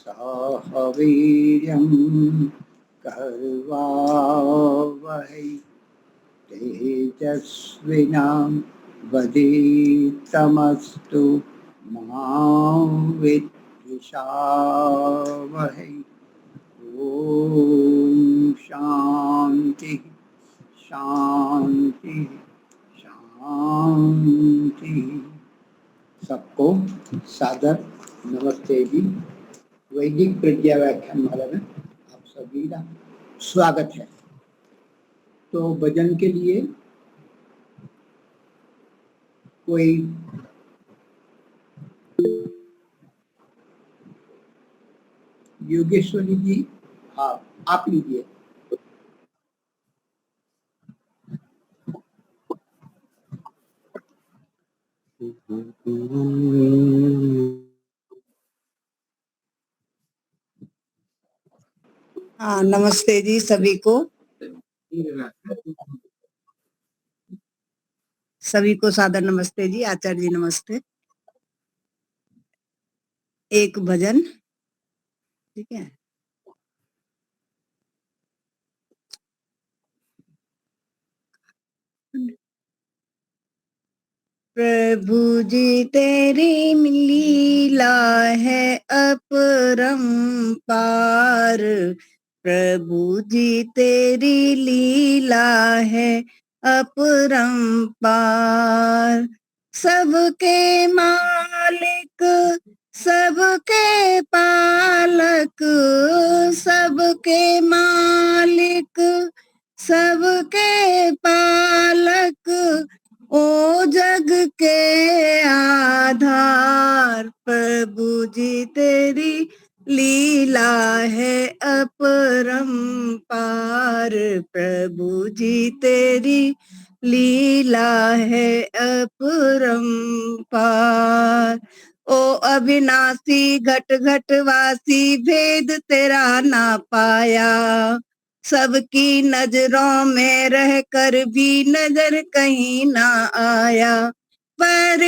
साहवीर्यं कर्वावहै तेजस्विनावधीतमस्तु मा विद्विषावहै। ओम शांति शांति शांति। सबको सादर नमस्ते जी। वैदिक प्रज्ञा व्याख्यान माला में आप सभी का स्वागत है। तो भजन के लिए कोई योगेश्वरी जी, हाँ आप लीजिए। हाँ, नमस्ते जी सभी को। सभी को सादर नमस्ते जी। आचार्य जी नमस्ते। एक भजन, ठीक है। प्रभु जी तेरी लीला है अपरंपार। प्रभु जी तेरी लीला है अपरंपार। सबके मालिक सबके पालक, सबके मालिक सबके पालक, ओ जग के आधार। प्रभु जी तेरी लीला है अपरंपार। प्रभु जी तेरी लीला है अपरंपार। ओ अविनाशी घट घट वासी, भेद तेरा ना पाया। सबकी नजरों में रहकर भी नजर कहीं ना आया। पर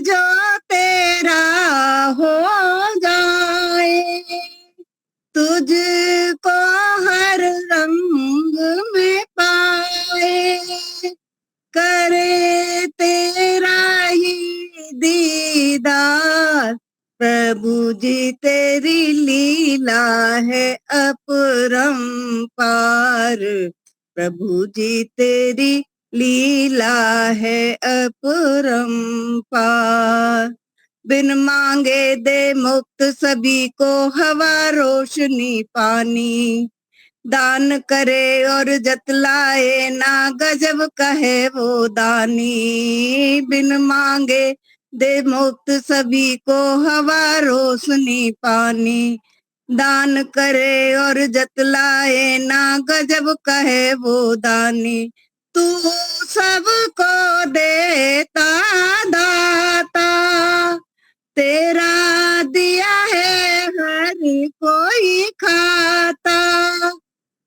जो तेरा हो जाए, तुझको हर रंग में पाए। करे तेरा ही दीदार। प्रभु जी तेरी लीला है अपरंपार। प्रभु जी तेरी लीला है अपरंपार। बिन मांगे दे मुक्त सभी को, हवा रोशनी पानी। दान करे और जतलाए ना, गजब कहे वो दानी। बिन मांगे दे मुक्त सभी को, हवा रोशनी पानी। दान करे और जतलाए ना, गजब कहे वो दानी। तू सबको देता दाता, तेरा दिया है हर कोई खाता।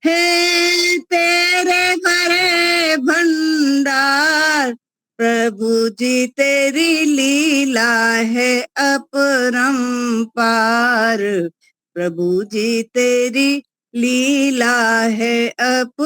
है तेरे भरे भंडार। प्रभु जी तेरी लीला है अपरंपार। प्रभु जी तेरी लीला है अपरंपार।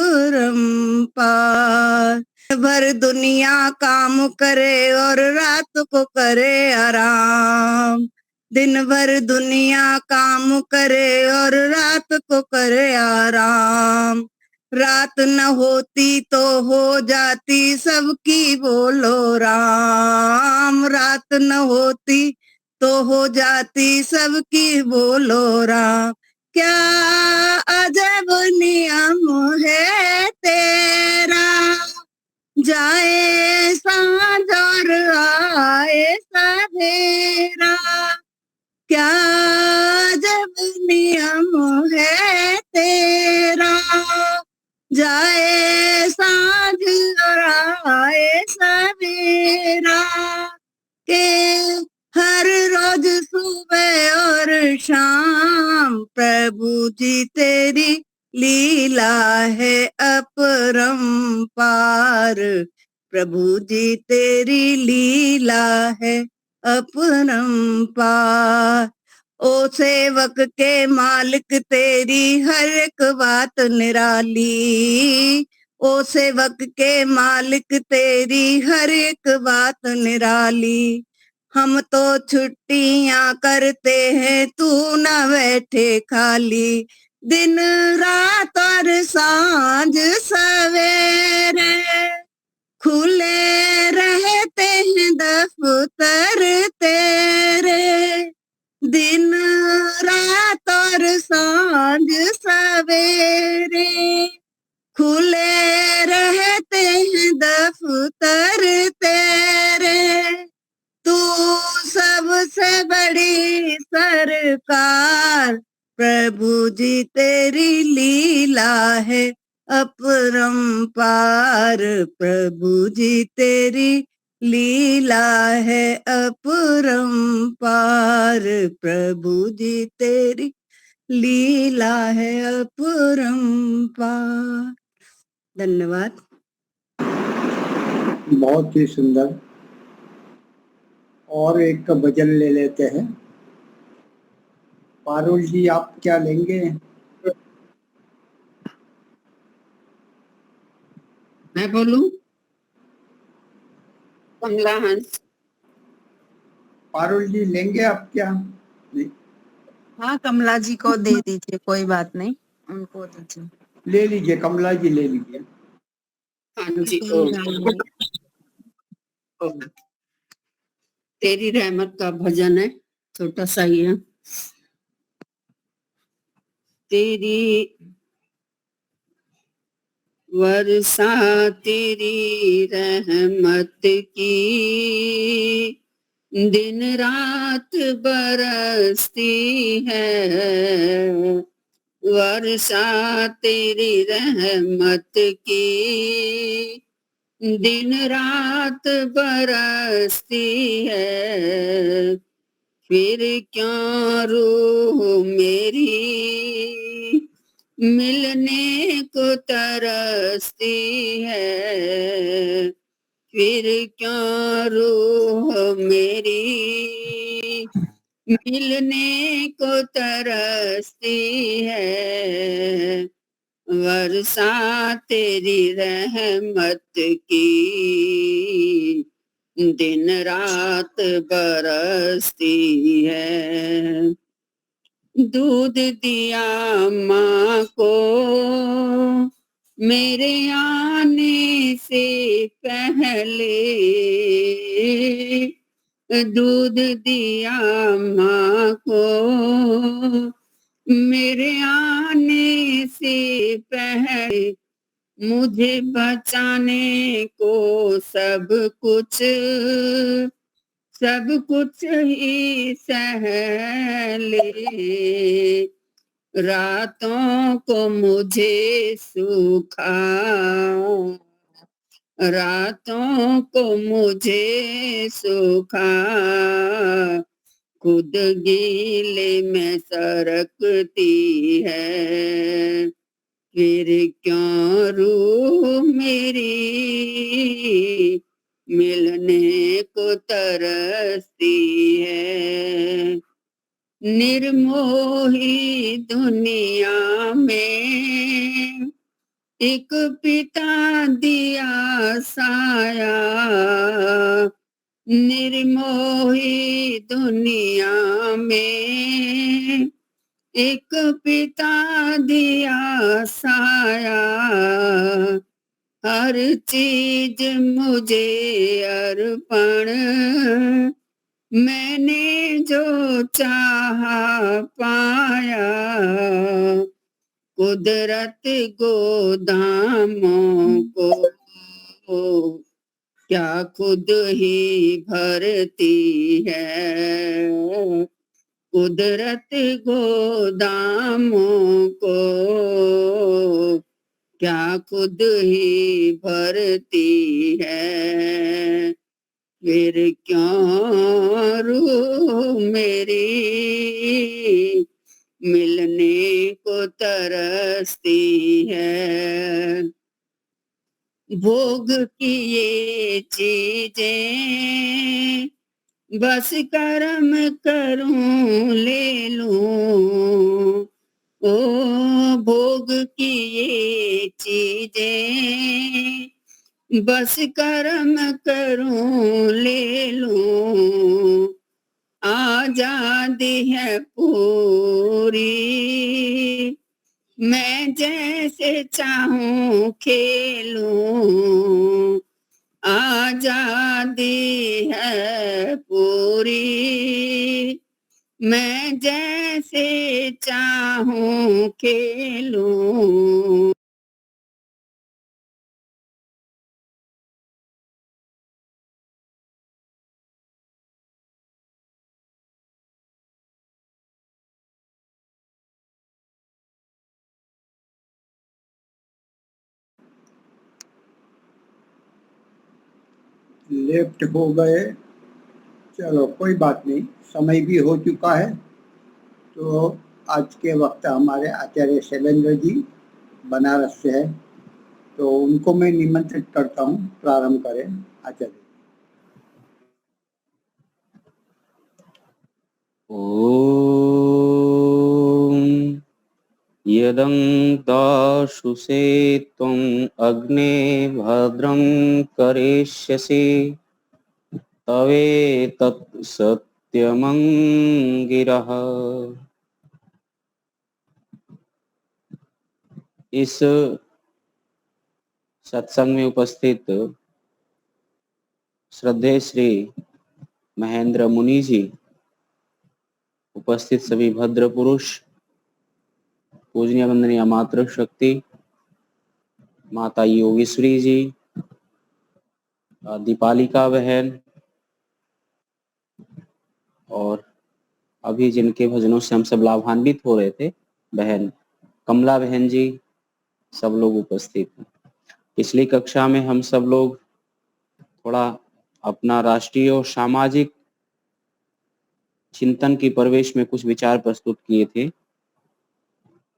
भर दुनिया काम करे और रात को करे आराम। दिन भर दुनिया काम करे और रात को करे आराम। रात न होती तो हो जाती सबकी बोलो राम। रात न होती तो हो जाती सबकी बोलो राम। क्या अजब नियम है तेरा, जाए सांझ और आए सवेरा। क्या जब नियम है तेरा, जाए सांझ और आए सवेरा। के हर रोज सुबह और शाम, प्रभु जी तेरी लीला है अपरंपार। प्रभु जी तेरी लीला है अपरंपार। ओ सेवक के मालिक तेरी हर एक बात निराली। ओ सेवक के मालिक तेरी हर एक बात निराली। हम तो छुट्टियां करते हैं तू न बैठे खाली। दिन रात और सांझ सवेरे खुले रहते हैं दफ्तर तेरे। दिन रात और सांझ सवेरे खुले रहते हैं दफ्तर तेरे। तू सबसे बड़ी सरकार, प्रभु जी तेरी लीला है अपरंपार। प्रभु जी तेरी लीला है अपरंपार। प्रभु जी तेरी लीला है अपरंपार। धन्यवाद। बहुत ही सुंदर। और एक भजन ले लेते हैं। पारुल जी आप क्या लेंगे? मैं बोलूं? कमला हंस। पारुल जी लेंगे आप क्या? नहीं। हाँ, कमला जी को दे दीजिए, कोई बात नहीं, उनको दीजिए। ले लीजिए, कमला जी ले लीजिए। हाँ जी। ओ, तेरी रहमत का भजन है, छोटा सा ही है। तेरी वर्षा तेरी रहमत की दिन रात बरसती है। वर्षा तेरी रहमत की दिन रात बरसती है। फिर क्यों रूह मेरी मिलने को तरसती है। फिर क्यों रूह मेरी मिलने को तरसती है। वर्षा तेरी रहमत की दिन रात बरसती है। दूध दिया माँ को मेरे आने से पहले। दूध दिया माँ को मेरे आने से पहले। मुझे बचाने को सब कुछ ही सह ले। रातों को मुझे सुखा, रातों को मुझे सुखा। खुद गीले में सरकती है। फिर क्यों रूह मेरी मिलने को तरसती है। निर्मोही दुनिया में एक पिता दिया साया। निर्मोही दुनिया में एक पिता दिया साया। हर चीज मुझे अर्पण मैंने जो चाहा पाया। कुदरत गोदामों को क्या खुद ही भरती है। कुदरत गोदामों को क्या खुद ही भरती है। फिर क्यों रूह मेरी मिलने को तरसती है। भोग की ये चीजें बस कर्म करूं ले लूं, ओ भोग की ये चीजें, बस कर्म करूं ले लूं, आजादी है पूरी, मैं जैसे चाहूं खेलूं, आजादी है पूरी, मैं जैसे चाहूं खेलूं। लेफ्ट हो गए, चलो कोई बात नहीं, समय भी हो चुका है। तो आज के वक्त हमारे आचार्य शैलेंद्र जी बनारस से है, तो उनको मैं निमंत्रित करता हूँ, प्रारंभ करें आचार्य। ॐ यदन्ताशुषे त्वम् अग्ने भद्रं करिष्यसि तवेतत् सत्यमङ्गिरः। इस सत्संग में उपस्थित श्रद्धेय श्री महेंद्र मुनि जी, उपस्थित सभी भद्र पुरुष, पूजनीय वंदनीय मातृ शक्ति, माता योगेश्वरी जी, दीपालिका बहन, और अभी जिनके भजनों से हम सब लाभान्वित हो रहे थे, बहन कमला बहन जी, सब लोग उपस्थित हैं। पिछली कक्षा में हम सब लोग थोड़ा अपना राष्ट्रीय और सामाजिक चिंतन की प्रवेश में कुछ विचार प्रस्तुत किए थे।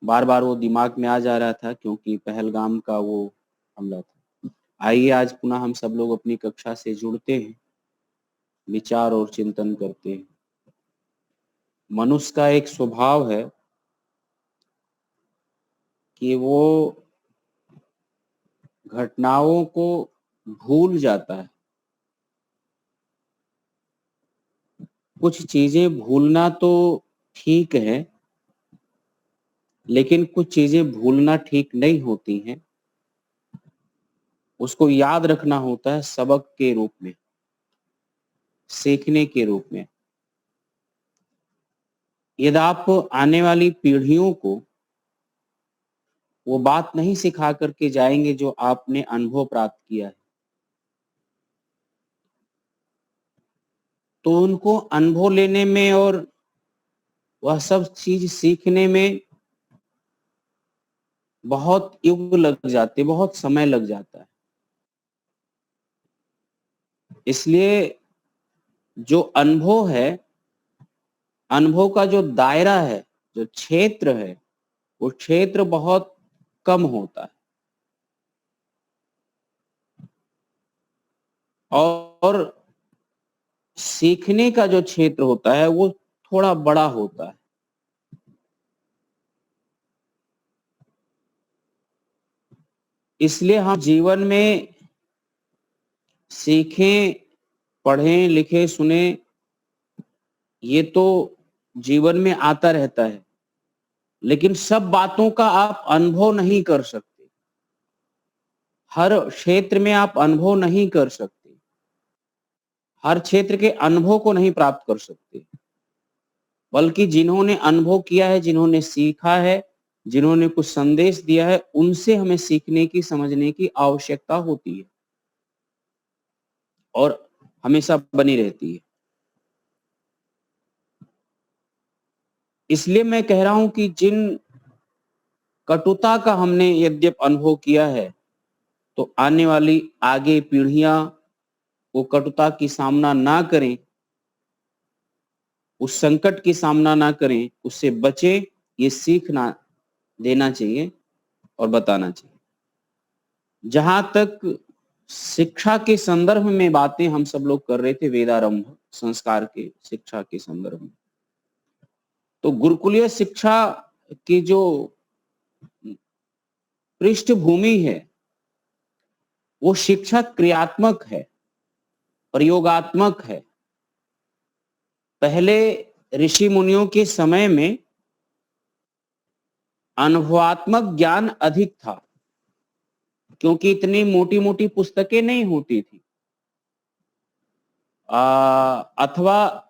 बार बार वो दिमाग में आ जा रहा था क्योंकि पहलगाम का वो हमला था। आइए आज पुनः हम सब लोग अपनी कक्षा से जुड़ते हैं, विचार और चिंतन करते हैं। मनुष्य का एक स्वभाव है कि वो घटनाओं को भूल जाता है। कुछ चीजें भूलना तो ठीक है, लेकिन कुछ चीजें भूलना ठीक नहीं होती हैं। उसको याद रखना होता है सबक के रूप में, सीखने के रूप में। यदि आप आने वाली पीढ़ियों को वो बात नहीं सिखा करके जाएंगे जो आपने अनुभव प्राप्त किया है, तो उनको अनुभव लेने में और वह सब चीज सीखने में बहुत युग लग जाते, बहुत समय लग जाता है। इसलिए जो अनुभव है, अनुभव का जो दायरा है, जो क्षेत्र है, वो क्षेत्र बहुत कम होता है और सीखने का जो क्षेत्र होता है वो थोड़ा बड़ा होता है। इसलिए हम जीवन में सीखें, पढ़ें, लिखें, सुने, ये तो जीवन में आता रहता है, लेकिन सब बातों का आप अनुभव नहीं कर सकते। हर क्षेत्र में आप अनुभव नहीं कर सकते, हर क्षेत्र के अनुभव को नहीं प्राप्त कर सकते, बल्कि जिन्होंने अनुभव किया है, जिन्होंने सीखा है, जिन्होंने कुछ संदेश दिया है, उनसे हमें सीखने की, समझने की आवश्यकता होती है और हमेशा बनी रहती है। इसलिए मैं कह रहा हूं कि जिन कटुता का हमने यद्यप अनुभव किया है, तो आने वाली आगे पीढ़ियां वो कटुता की सामना ना करें, उस संकट की सामना ना करें, उससे बचे, ये सीखना देना चाहिए और बताना चाहिए। जहां तक शिक्षा के संदर्भ में बातें हम सब लोग कर रहे थे, वेदारंभ संस्कार के शिक्षा के संदर्भ में। तो गुरुकुलीय शिक्षा की जो पृष्ठभूमि है वो शिक्षा क्रियात्मक है, प्रयोगात्मक है। पहले ऋषि मुनियों के समय में अनुभवात्मक ज्ञान अधिक था, क्योंकि इतनी मोटी मोटी पुस्तकें नहीं होती थी, अथवा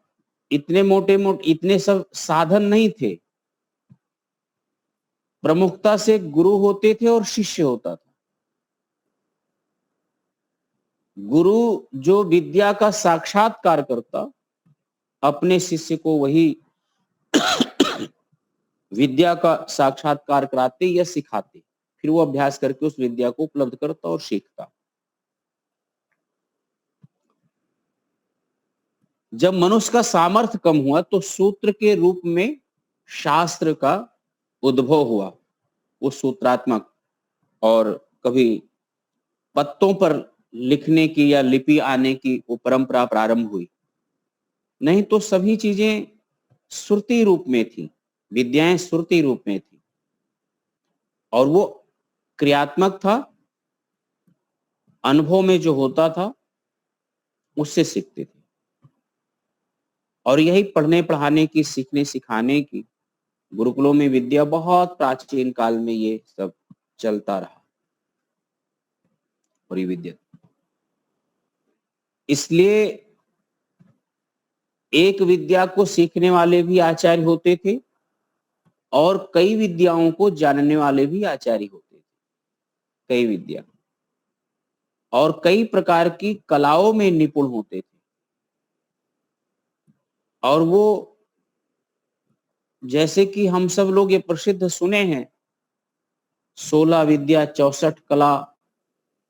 इतने सब साधन नहीं थे। प्रमुखता से गुरु होते थे और शिष्य होता था। गुरु जो विद्या का साक्षात्कार करता, अपने शिष्य को वही विद्या का साक्षात्कार कराते या सिखाते, फिर वो अभ्यास करके उस विद्या को उपलब्ध करता और सीखता। जब मनुष्य का सामर्थ्य कम हुआ तो सूत्र के रूप में शास्त्र का उद्भव हुआ, वो सूत्रात्मक, और कभी पत्तों पर लिखने की या लिपि आने की वो परंपरा प्रारंभ हुई। नहीं तो सभी चीजें श्रुति रूप में थी, विद्याएं श्रुति रूप में थी, और वो क्रियात्मक था। अनुभव में जो होता था उससे सीखते थे। और यही पढ़ने पढ़ाने की, सीखने सिखाने की, गुरुकुलों में विद्या बहुत प्राचीन काल में ये सब चलता रहा। और ये विद्या, इसलिए एक विद्या को सीखने वाले भी आचार्य होते थे और कई विद्याओं को जानने वाले भी आचार्य होते थे। कई विद्या और कई प्रकार की कलाओं में निपुण होते थे। और वो, जैसे कि हम सब लोग ये प्रसिद्ध सुने हैं, 16 विद्या 64 कला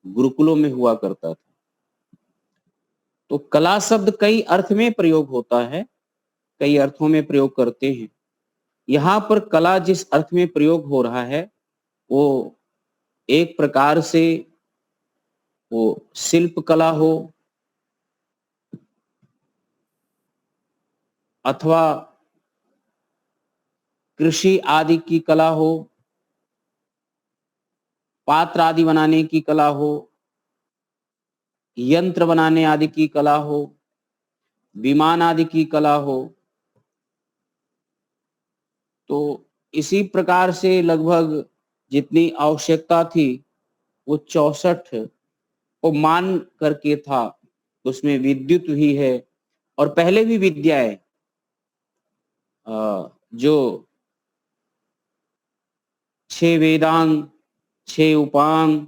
गुरुकुलों में हुआ करता था। तो कला शब्द कई अर्थ में प्रयोग होता है, कई अर्थों में प्रयोग करते हैं। यहाँ पर कला जिस अर्थ में प्रयोग हो रहा है वो एक प्रकार से वो शिल्प कला हो, अथवा कृषि आदि की कला हो, पात्र आदि बनाने की कला हो, यंत्र बनाने आदि की कला हो, विमान आदि की कला हो। तो इसी प्रकार से लगभग जितनी आवश्यकता थी वो 64 को मान करके था। उसमें विद्युत भी है और पहले भी विद्याएं जो 6 वेदांग, 6 उपांग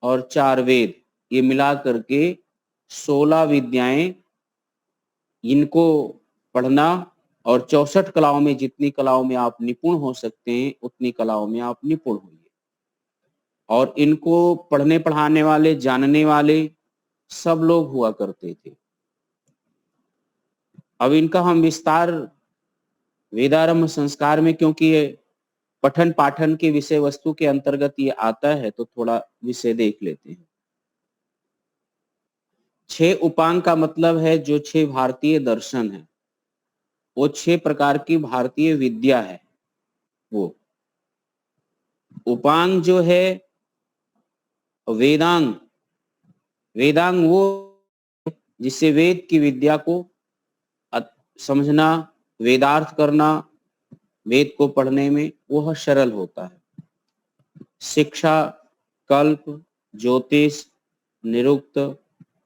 और 4 वेद, ये मिला करके 16 विद्याएं, इनको पढ़ना। और 64 कलाओं में जितनी कलाओं में आप निपुण हो सकते हैं उतनी कलाओं में आप निपुण होइए। और इनको पढ़ने पढ़ाने वाले, जानने वाले सब लोग हुआ करते थे। अब इनका हम विस्तार वेदारंभ संस्कार में, क्योंकि ये पठन पाठन के विषय वस्तु के अंतर्गत ये आता है, तो थोड़ा विषय देख लेते हैं। 6 उपांग का मतलब है जो 6 भारतीय दर्शन है, वो 6 प्रकार की भारतीय विद्या है। वो उपांग जो है वेदांग, वेदांग वो जिससे वेद की विद्या को समझना, वेदार्थ करना, वेद को पढ़ने में वह सरल होता है। शिक्षा, कल्प, ज्योतिष, निरुक्त,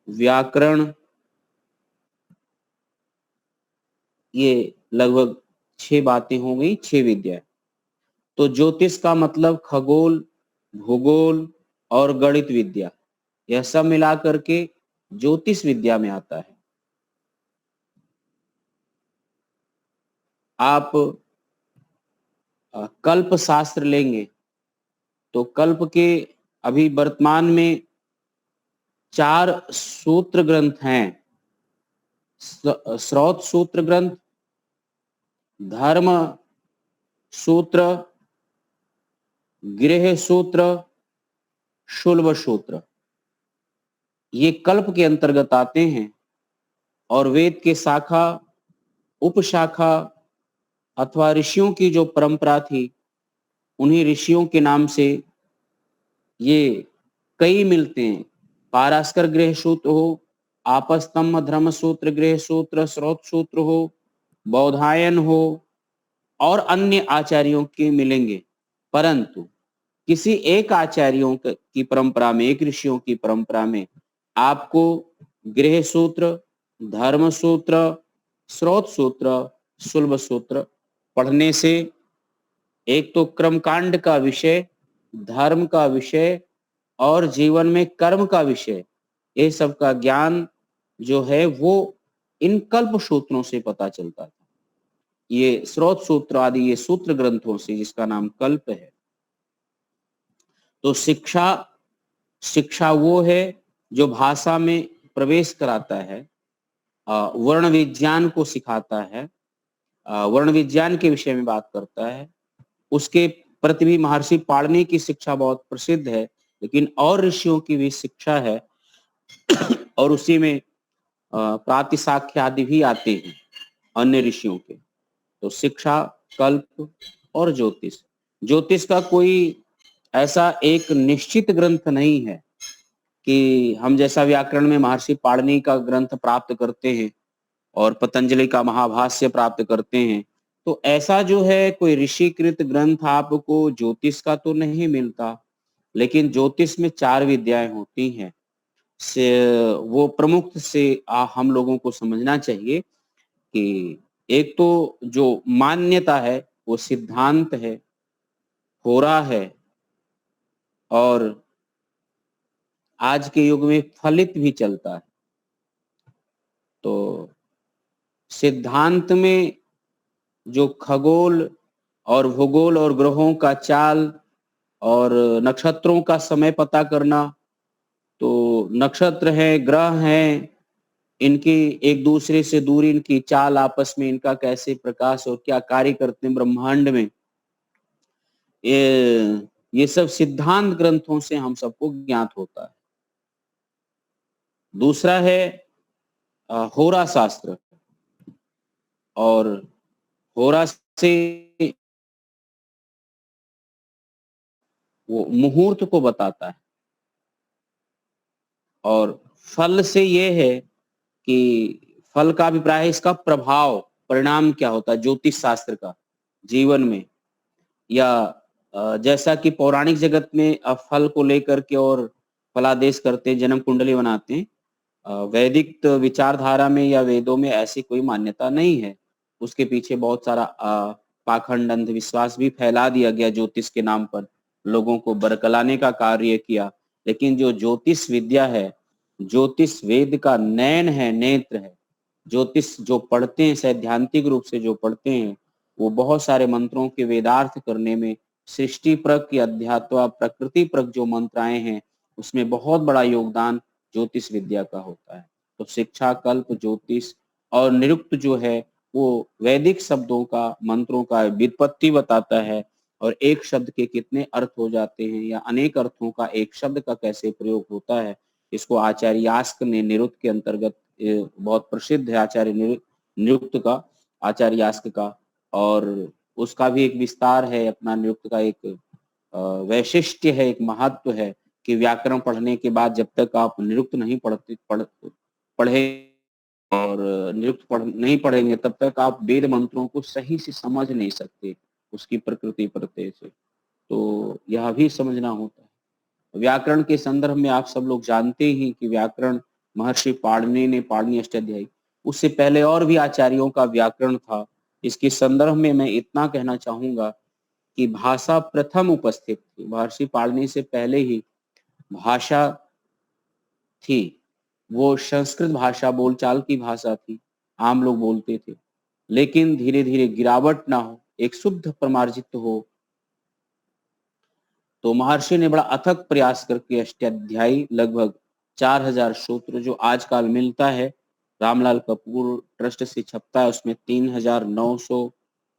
व्याकरण, ये लगभग 6 बातें हो गई, 6 विद्या। तो ज्योतिष का मतलब खगोल, भूगोल और गणित विद्या, यह सब मिला करके ज्योतिष विद्या में आता है। आप कल्प शास्त्र लेंगे तो कल्प के अभी वर्तमान में 4 सूत्र ग्रंथ हैं। स्रोत सूत्र ग्रंथ, धर्म सूत्र, गृह सूत्र, शुल्ब सूत्र। ये कल्प के अंतर्गत आते हैं और वेद के शाखा, उपशाखा अथवा ऋषियों की जो परंपरा थी, उन्हीं ऋषियों के नाम से ये कई मिलते हैं। पारास्कर गृह सूत्र हो, आपस्तम्भ धर्म सूत्र, गृह सूत्र, स्रोत सूत्र हो, बौधायन हो और अन्य आचार्यों के मिलेंगे, परंतु किसी एक आचार्यों की परंपरा में, एक ऋषियों की परंपरा में आपको गृह सूत्र, धर्म सूत्र, स्रोत सूत्र, सुलभ सूत्र पढ़ने से एक तो कर्मकांड का विषय, धर्म का विषय और जीवन में कर्म का विषय, ये सब का ज्ञान जो है वो इन कल्प सूत्रों से पता चलता था। ये स्रोत सूत्र आदि ये सूत्र ग्रंथों से, जिसका नाम कल्प है। तो शिक्षा वो है जो भाषा में प्रवेश कराता है, वर्ण विज्ञान को सिखाता है, वर्ण विज्ञान के विषय में बात करता है। उसके प्रति भी महर्षि पाणिनि की शिक्षा बहुत प्रसिद्ध है, लेकिन और ऋषियों की भी शिक्षा है और उसी में प्रातिशाख्य आदि भी आते हैं अन्य ऋषियों के। तो शिक्षा, कल्प और ज्योतिष। ज्योतिष का कोई ऐसा एक निश्चित ग्रंथ नहीं है कि हम जैसा व्याकरण में महर्षि पाणिनि का ग्रंथ प्राप्त करते हैं और पतंजलि का महाभाष्य प्राप्त करते हैं, तो ऐसा जो है कोई ऋषिकृत ग्रंथ आपको ज्योतिष का तो नहीं मिलता। लेकिन ज्योतिष में 4 विद्याएं होती हैं, से वो प्रमुख से हम लोगों को समझना चाहिए कि एक तो जो मान्यता है वो सिद्धांत है, होरा है और आज के युग में फलित भी चलता है। तो सिद्धांत में जो खगोल और भूगोल और ग्रहों का चाल और नक्षत्रों का समय पता करना, तो नक्षत्र है, ग्रह हैं, इनकी एक दूसरे से दूरी, इनकी चाल, आपस में इनका कैसे प्रकाश और क्या कार्य करते हैं ब्रह्मांड में, ये सब सिद्धांत ग्रंथों से हम सबको ज्ञात होता है। दूसरा है होरा शास्त्र, और होरा से वो मुहूर्त को बताता है, और फल से ये है कि फल का अभिप्राय है इसका प्रभाव, परिणाम क्या होता है ज्योतिष शास्त्र का जीवन में। या जैसा कि पौराणिक जगत में फल को लेकर के और फलादेश करते हैं, जन्म कुंडली बनाते हैं, वैदिक विचारधारा में या वेदों में ऐसी कोई मान्यता नहीं है। उसके पीछे बहुत सारा पाखंड, अंधविश्वास भी फैला दिया गया ज्योतिष के नाम पर, लोगों को बरकलाने का कार्य किया। लेकिन जो ज्योतिष विद्या है, ज्योतिष वेद का नयन है, नेत्र है। ज्योतिष जो पढ़ते हैं, सैद्धांतिक रूप से जो पढ़ते हैं, वो बहुत सारे मंत्रों के वेदार्थ करने में, सृष्टि परक या अध्यात्म प्रकृति परक जो मंत्राएं हैं, उसमें बहुत बड़ा योगदान ज्योतिष विद्या का होता है। तो शिक्षा, कल्प, ज्योतिष और निरुक्त जो है वो वैदिक शब्दों का, मंत्रों का व्युत्पत्ति बताता है, और एक शब्द के कितने अर्थ हो जाते हैं या अनेक अर्थों का एक शब्द का कैसे प्रयोग होता है। इसको आचार्य यास्क ने निरुक्त के अंतर्गत, बहुत प्रसिद्ध है आचार्य निरुक्त का, आचार्य यास्क का, और उसका भी एक विस्तार है अपना। निरुक्त का एक वैशिष्ट्य है, एक महत्व है कि व्याकरण पढ़ने के बाद जब तक आप निरुक्त नहीं पढ़े और निरुक्त नहीं पढ़ेंगे, तब तक आप वेद मंत्रों को सही से समझ नहीं सकते उसकी प्रकृति प्रत्यय से। तो यह भी समझना होता है। व्याकरण के संदर्भ में आप सब लोग जानते ही कि व्याकरण महर्षि पाणिनि ने, पाणिनि अष्टाध्यायी, उससे पहले और भी आचार्यों का व्याकरण था। इसके संदर्भ में मैं इतना कहना चाहूंगा कि भाषा प्रथम उपस्थित थी। महर्षि पाणिनि से पहले ही भाषा थी, वो संस्कृत भाषा बोलचाल की भाषा थी, आम लोग बोलते थे। लेकिन धीरे धीरे गिरावट ना हो, एक शुद्ध प्रमार्जित हो, तो महर्षि ने बड़ा अथक प्रयास करके अष्टाध्यायी, लगभग 4000 सूत्र जो आजकल मिलता है, रामलाल कपूर ट्रस्ट से छपता है, उसमें 3900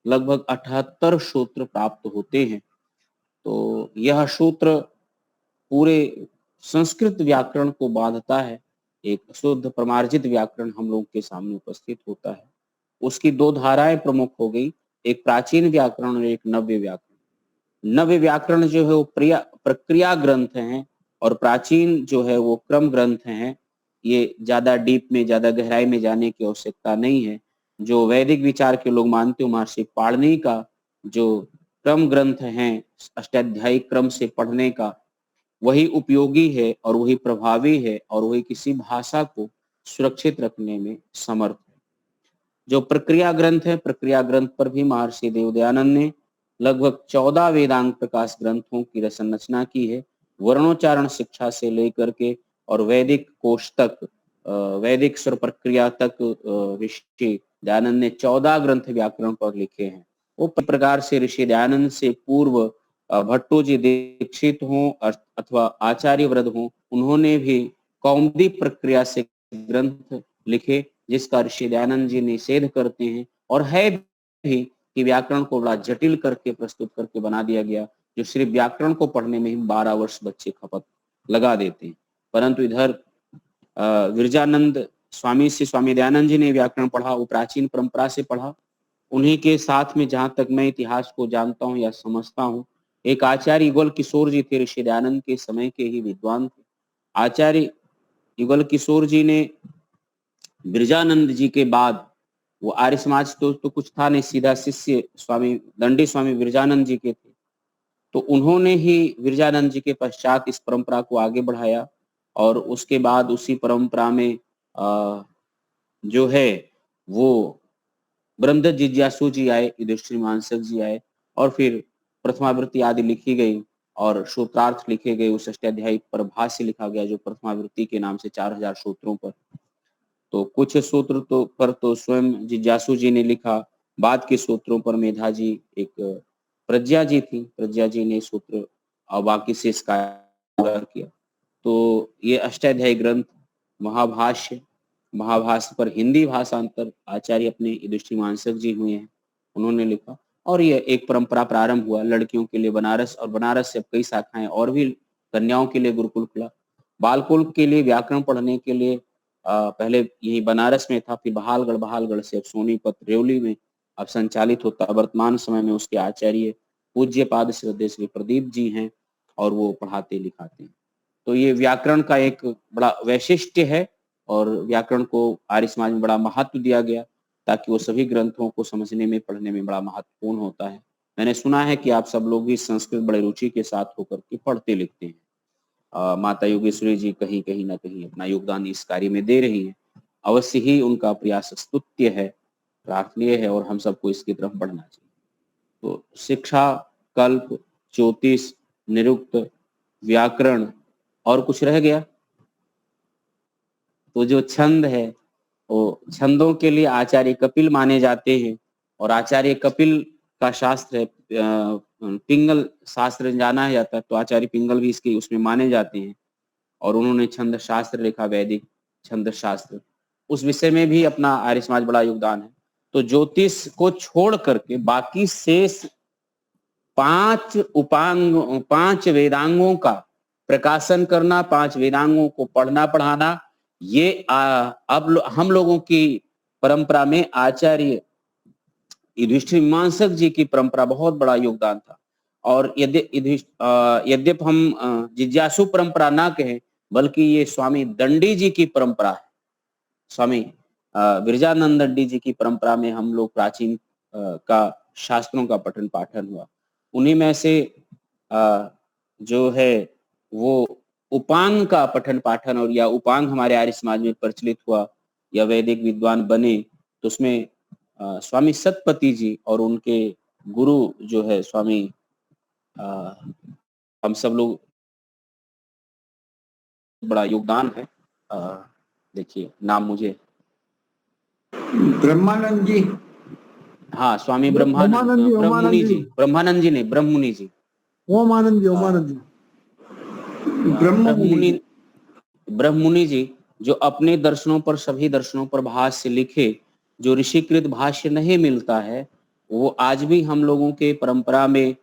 लगभग 78 सूत्र प्राप्त होते हैं। तो यह सूत्र पूरे संस्कृत व्याकरण को बांधता है, एक शुद्ध प्रमार्जित व्याकरण हम लोग के सामने उपस्थित होता है। उसकी दो धाराएं प्रमुख हो गई, एक प्राचीन व्याकरण और एक नव्य व्याकरण। नव्य व्याकरण जो है वो प्रक्रिया ग्रंथ हैं और प्राचीन जो है वो क्रम ग्रंथ हैं। ये ज्यादा डीप में, ज्यादा गहराई में जाने की आवश्यकता नहीं है। जो वैदिक विचार के लोग मानते हो, महर्षि पाणिनि का जो क्रम ग्रंथ हैं अष्टाध्यायी क्रम से पढ़ने का, वही उपयोगी है और वही प्रभावी है और वही किसी भाषा को सुरक्षित रखने में समर्थ है। जो प्रक्रिया ग्रंथ है, प्रक्रिया ग्रंथ पर भी महर्षि देवदयानंद ने लगभग 14 वेदांग प्रकाश ग्रंथों की रचना की है। वर्णोच्चारण शिक्षा से लेकर के और वैदिक कोश तक, वैदिक स्वर प्रक्रिया तक ऋषि दयानंद ने 14 ग्रंथ व्याकरण पर लिखे हैं। वो प्रकार से ऋषि दयानंद से पूर्व भट्टो जी दीक्षित हों अथवा आचार्य वृद्ध हों, उन्होंने भी कौमुदी प्रक्रिया से ग्रंथ लिखे, जिसका ऋषि दयानंद जी निषेध करते हैं और है भी कि व्याकरण को बड़ा जटिल करके प्रस्तुत करके बना दिया गया, जो सिर्फ व्याकरण को पढ़ने में ही 12 वर्ष बच्चे खपत लगा देते हैं। परंतु इधर विरजानंद स्वामी से स्वामी दयानंद जी ने व्याकरण पढ़ा, वो प्राचीन परंपरा से पढ़ा। उन्हीं के साथ में जहां तक मैं इतिहास को जानता हूं या समझता हूं, एक आचार्य युगल किशोर जी थे, ऋषि दयानंद के समय के ही विद्वान थे। आचार्य युगल किशोर जी ने विरजानंद जी के बाद, वो आर्य समाज तो कुछ था नहीं, सीधा शिष्य स्वामी दंडी स्वामी विरजानंद जी के थे, तो उन्होंने ही विरजानंद जी के पश्चात इस परंपरा को आगे बढ़ाया और उसके बाद उसी परंपरा में जो है वो ब्रह्मदत्त जिज्ञासु जी आए, युधिष्ठिर मानसक जी आए और फिर प्रथमावृत्ति आदि लिखी गई और सूत्रार्थ लिखे गए। उस अष्टाध्यायी पर भाष्य लिखा गया जो प्रथमावृत्ति के नाम से 4000 सूत्रों पर। तो कुछ सूत्र तो स्वयं जिज्ञासु जी ने लिखा, बाद के सूत्रों पर मेधा जी, एक प्रज्ञा जी थी, प्रज्ञा जी ने सूत्र और बाकी से इसका किया। तो ये अष्टाध्यायी ग्रंथ महाभाष्य पर हिंदी भाषांतर आचार्य अपने युधिष्ठिर मानसक जी हुए हैं, उन्होंने लिखा और ये एक परंपरा प्रारंभ हुआ। लड़कियों के लिए बनारस और बनारस से अब कई शाखाएं और भी, कन्याओं के लिए गुरुकुल खुला, बालकुल के लिए व्याकरण पढ़ने के लिए पहले यही बनारस में था, फिर बहालगढ़ से अब सोनीपत रेवली में अब संचालित होता। वर्तमान समय में उसके आचार्य पूज्य पाद श्रद्धेय श्री प्रदीप जी हैं और वो पढ़ाते लिखाते हैं। तो ये व्याकरण का एक बड़ा वैशिष्ट्य है और व्याकरण को आर्य समाज में बड़ा महत्व दिया गया ताकि वो सभी ग्रंथों को समझने में, पढ़ने में बड़ा महत्वपूर्ण होता है। मैंने सुना है कि आप सब लोग भी संस्कृत बड़े रुचि के साथ होकर के पढ़ते लिखते हैं। माता योगेश्वरी जी कहीं ना कहीं अपना योगदान इस कार्य में दे रही हैं। अवश्य ही उनका प्रयास स्तुत्य है, प्रार्थनीय है और हम सबको इसकी तरफ बढ़ना चाहिए। तो शिक्षा, कल्प, ज्योतिष, निरुक्त, व्याकरण और कुछ रह गया? तो जो छंद है वो छंदों के लिए आचार्य कपिल माने जाते हैं और आचार्य कपिल का शास्त्र है पिंगल शास्त्र जाना जाता है, तो आचार्य पिंगल भी इसके उसमें माने जाते हैं और उन्होंने छंद शास्त्र लिखा, वैदिक छंद शास्त्र, उस विषय में भी अपना आर्य समाज बड़ा योगदान है। तो ज्योतिष को छोड़ करके बाकी शेष 5 वेदांगों का प्रकाशन करना, 5 वेदांगों को पढ़ना पढ़ाना, ये अब हम लोगों की परंपरा में आचार्य युधिष्ठिर मीमांसक जी की परंपरा बहुत बड़ा योगदान था। और यद्यप हम जिज्ञासु परंपरा ना कहें, बल्कि ये स्वामी दंडी जी की परंपरा है। स्वामी विरजानंद दंडी जी की परंपरा में हम लोग प्राचीन का शास्त्रों का पठन पाठन हुआ। उन्हीं में से जो है वो उपांग का पठन पाठन और या उपांग हमारे आर्य समाज में प्रचलित हुआ या वैदिक विद्वान बने, तो उसमें स्वामी सतपति जी और उनके गुरु जो है स्वामी हम सब लोग बड़ा योगदान है। देखिए नाम मुझे ब्रह्मानंद जी, हाँ स्वामी ब्रह्ममुनि जी, ब्रह्मानंद जी नहीं, ब्रह्ममुनि जी, ओमानंद जी ब्रह्ममुनि जी जो अपने दर्शनों पर, सभी दर्शनों पर भाष्य लिखे, जो ऋषिकृत भाष्य नहीं मिलता है वो आज भी हम लोगों के परंपरा में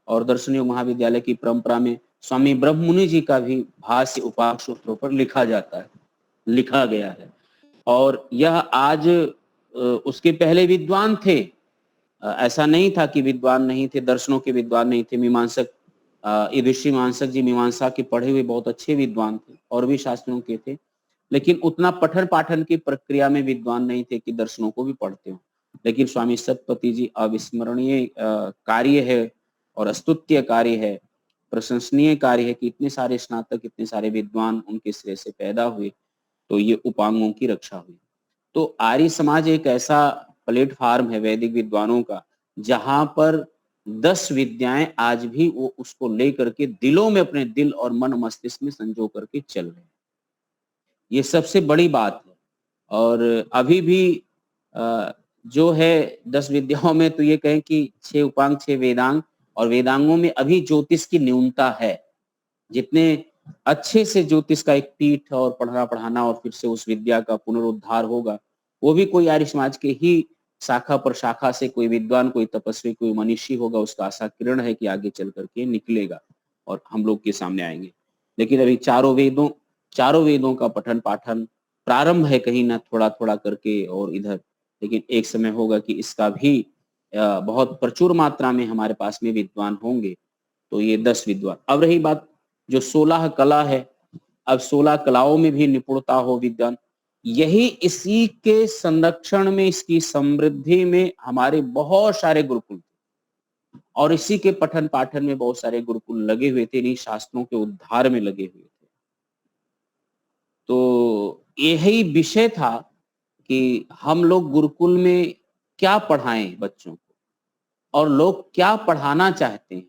और दर्शन योग महाविद्यालय की परंपरा में स्वामी ब्रह्म मुनि जी का भी भाष्य उपांग सूत्रों पर लिखा गया है। और यह आज उसके पहले विद्वान थे, ऐसा नहीं था कि विद्वान नहीं थे, दर्शनों के विद्वान नहीं थे। मीमांसक युधिष्ठिर मीमांसक जी मीमांसा के पढ़े हुए बहुत अच्छे विद्वान थे और भी शास्त्रों के थे, लेकिन उतना पठन पाठन की प्रक्रिया में विद्वान नहीं थे कि दर्शनों को भी पढ़ते हो। लेकिन स्वामी सतपति जी अविस्मरणीय कार्य है और स्तुत्य कार्य है, प्रशंसनीय कार्य है कि इतने सारे स्नातक, इतने सारे विद्वान उनके सिरे से पैदा हुए, तो ये उपांगों की रक्षा हुई। तो आर्य समाज एक ऐसा प्लेटफार्म है वैदिक विद्वानों का, जहां पर 10 विद्याएं आज भी वो उसको लेकर के दिलों में, अपने दिल और मन मस्तिष्क में संजो करके चल रहे हैं। ये सबसे बड़ी बात है। और अभी भी जो है 10 विद्याओं में तो ये कहें कि 6 उपांग, 6 वेदांग, और वेदांगों में अभी ज्योतिष की न्यूनता है। जितने अच्छे से ज्योतिष का एक पीठ और पढ़ना पढ़ाना और फिर से उस विद्या का पुनरुद्धार होगा, वो भी कोई आर्य समाज के ही शाखा पर शाखा से कोई विद्वान, कोई तपस्वी, कोई मनीषी होगा, उसका आशा किरण है कि आगे चल करके निकलेगा और हम लोग के सामने आएंगे। लेकिन अभी चारों वेदों का पठन पाठन प्रारंभ है कहीं ना थोड़ा थोड़ा करके और इधर, लेकिन एक समय होगा कि इसका भी बहुत प्रचुर मात्रा में हमारे पास में विद्वान होंगे। तो ये 10 विद्वान। अब रही बात जो 16 कला है, अब 16 कलाओं में भी निपुणता हो विद्वान, यही इसी के संरक्षण में, इसकी समृद्धि में हमारे बहुत सारे गुरुकुल और इसी के पठन पाठन में बहुत सारे गुरुकुल लगे हुए थे, इन्हीं शास्त्रों के उद्धार में लगे हुए थे। तो यही विषय था कि हम लोग गुरुकुल में क्या पढ़ाएं बच्चों को और लोग क्या पढ़ाना चाहते हैं,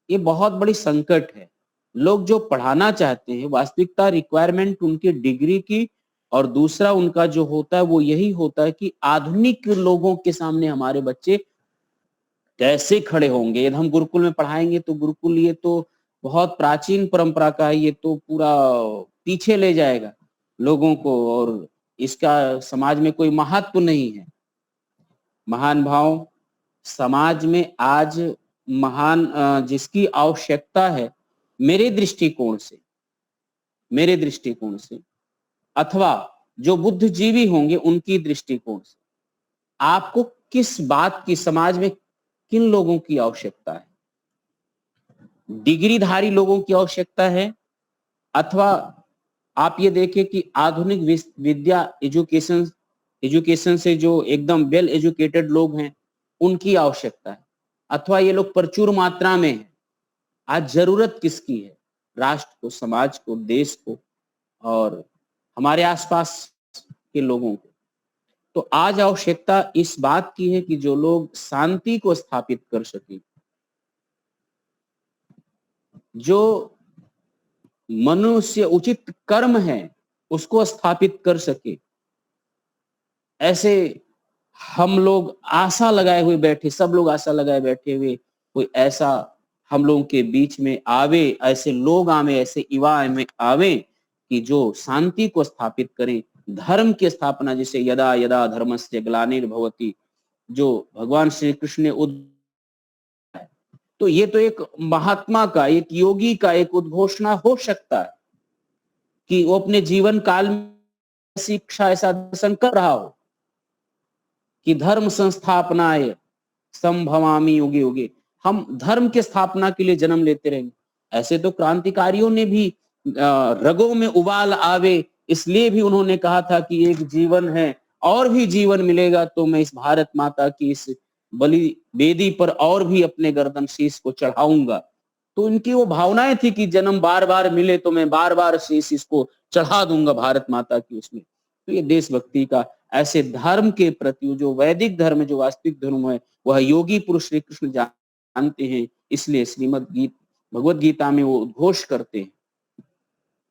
ये बहुत बड़ी संकट है। लोग जो पढ़ाना चाहते हैं, वास्तविकता रिक्वायरमेंट उनकी डिग्री की, और दूसरा उनका जो होता है वो यही होता है कि आधुनिक लोगों के सामने हमारे बच्चे कैसे खड़े होंगे। यदि हम गुरुकुल में पढ़ाएंगे तो गुरुकुल ये तो बहुत प्राचीन परंपरा का है, ये तो पूरा पीछे ले जाएगा लोगों को और इसका समाज में कोई महत्व नहीं है। महान भाव, समाज में आज महान जिसकी आवश्यकता है मेरे दृष्टिकोण से अथवा जो बुद्धिजीवी होंगे उनकी दृष्टिकोण से, आपको किस बात की, समाज में किन लोगों की आवश्यकता है? डिग्रीधारी लोगों की आवश्यकता है, अथवा आप ये देखें कि आधुनिक विद्या एजुकेशन से जो एकदम वेल एजुकेटेड लोग हैं उनकी आवश्यकता है, अथवा ये लोग प्रचुर मात्रा में हैं? आज जरूरत किसकी है? राष्ट्र को, समाज को, देश को और हमारे आसपास के लोगों को। तो आज आवश्यकता इस बात की है कि जो लोग शांति को स्थापित कर सके, जो मनुष्य उचित कर्म है उसको स्थापित कर सके, ऐसे हम लोग आशा लगाए हुए बैठे, सब लोग आशा लगाए बैठे हुए, कोई ऐसा हम लोगों के बीच में आवे, ऐसे लोग आवे, ऐसे युवा आवे कि जो शांति को स्थापित करें, धर्म की स्थापना, जिसे यदा यदा धर्मस्य ग्लानिर्भवति, जो भगवान श्री कृष्ण ने तो ये तो एक महात्मा का, एक योगी का एक उद्घोषणा हो सकता है कि वो अपने जीवन काल में शिक्षा ऐसा दर्शन कर रहा हो कि धर्म संस्थापनाय संभवामि युगे युगे, हम धर्म के स्थापना के लिए जन्म लेते रहेंगे। ऐसे तो क्रांतिकारियों ने भी रगों में उबाल आवे, इसलिए भी उन्होंने कहा था कि एक जीवन है और भी जीवन मिलेगा तो मैं इस भारत माता की इस बलि वेदी पर और भी अपने गर्दन शीश को चढ़ाऊंगा। तो इनकी वो भावनाएं थी कि जन्म बार बार मिले तो मैं बार बार शीश इसको चढ़ा दूंगा भारत माता की उसमें। तो ये देशभक्ति का, ऐसे धर्म के प्रति, जो वैदिक धर्म, जो वास्तविक धर्म है, वह योगी पुरुष श्री कृष्ण जानते हैं, इसलिए भगवत गीता में वो उद्घोष करते हैं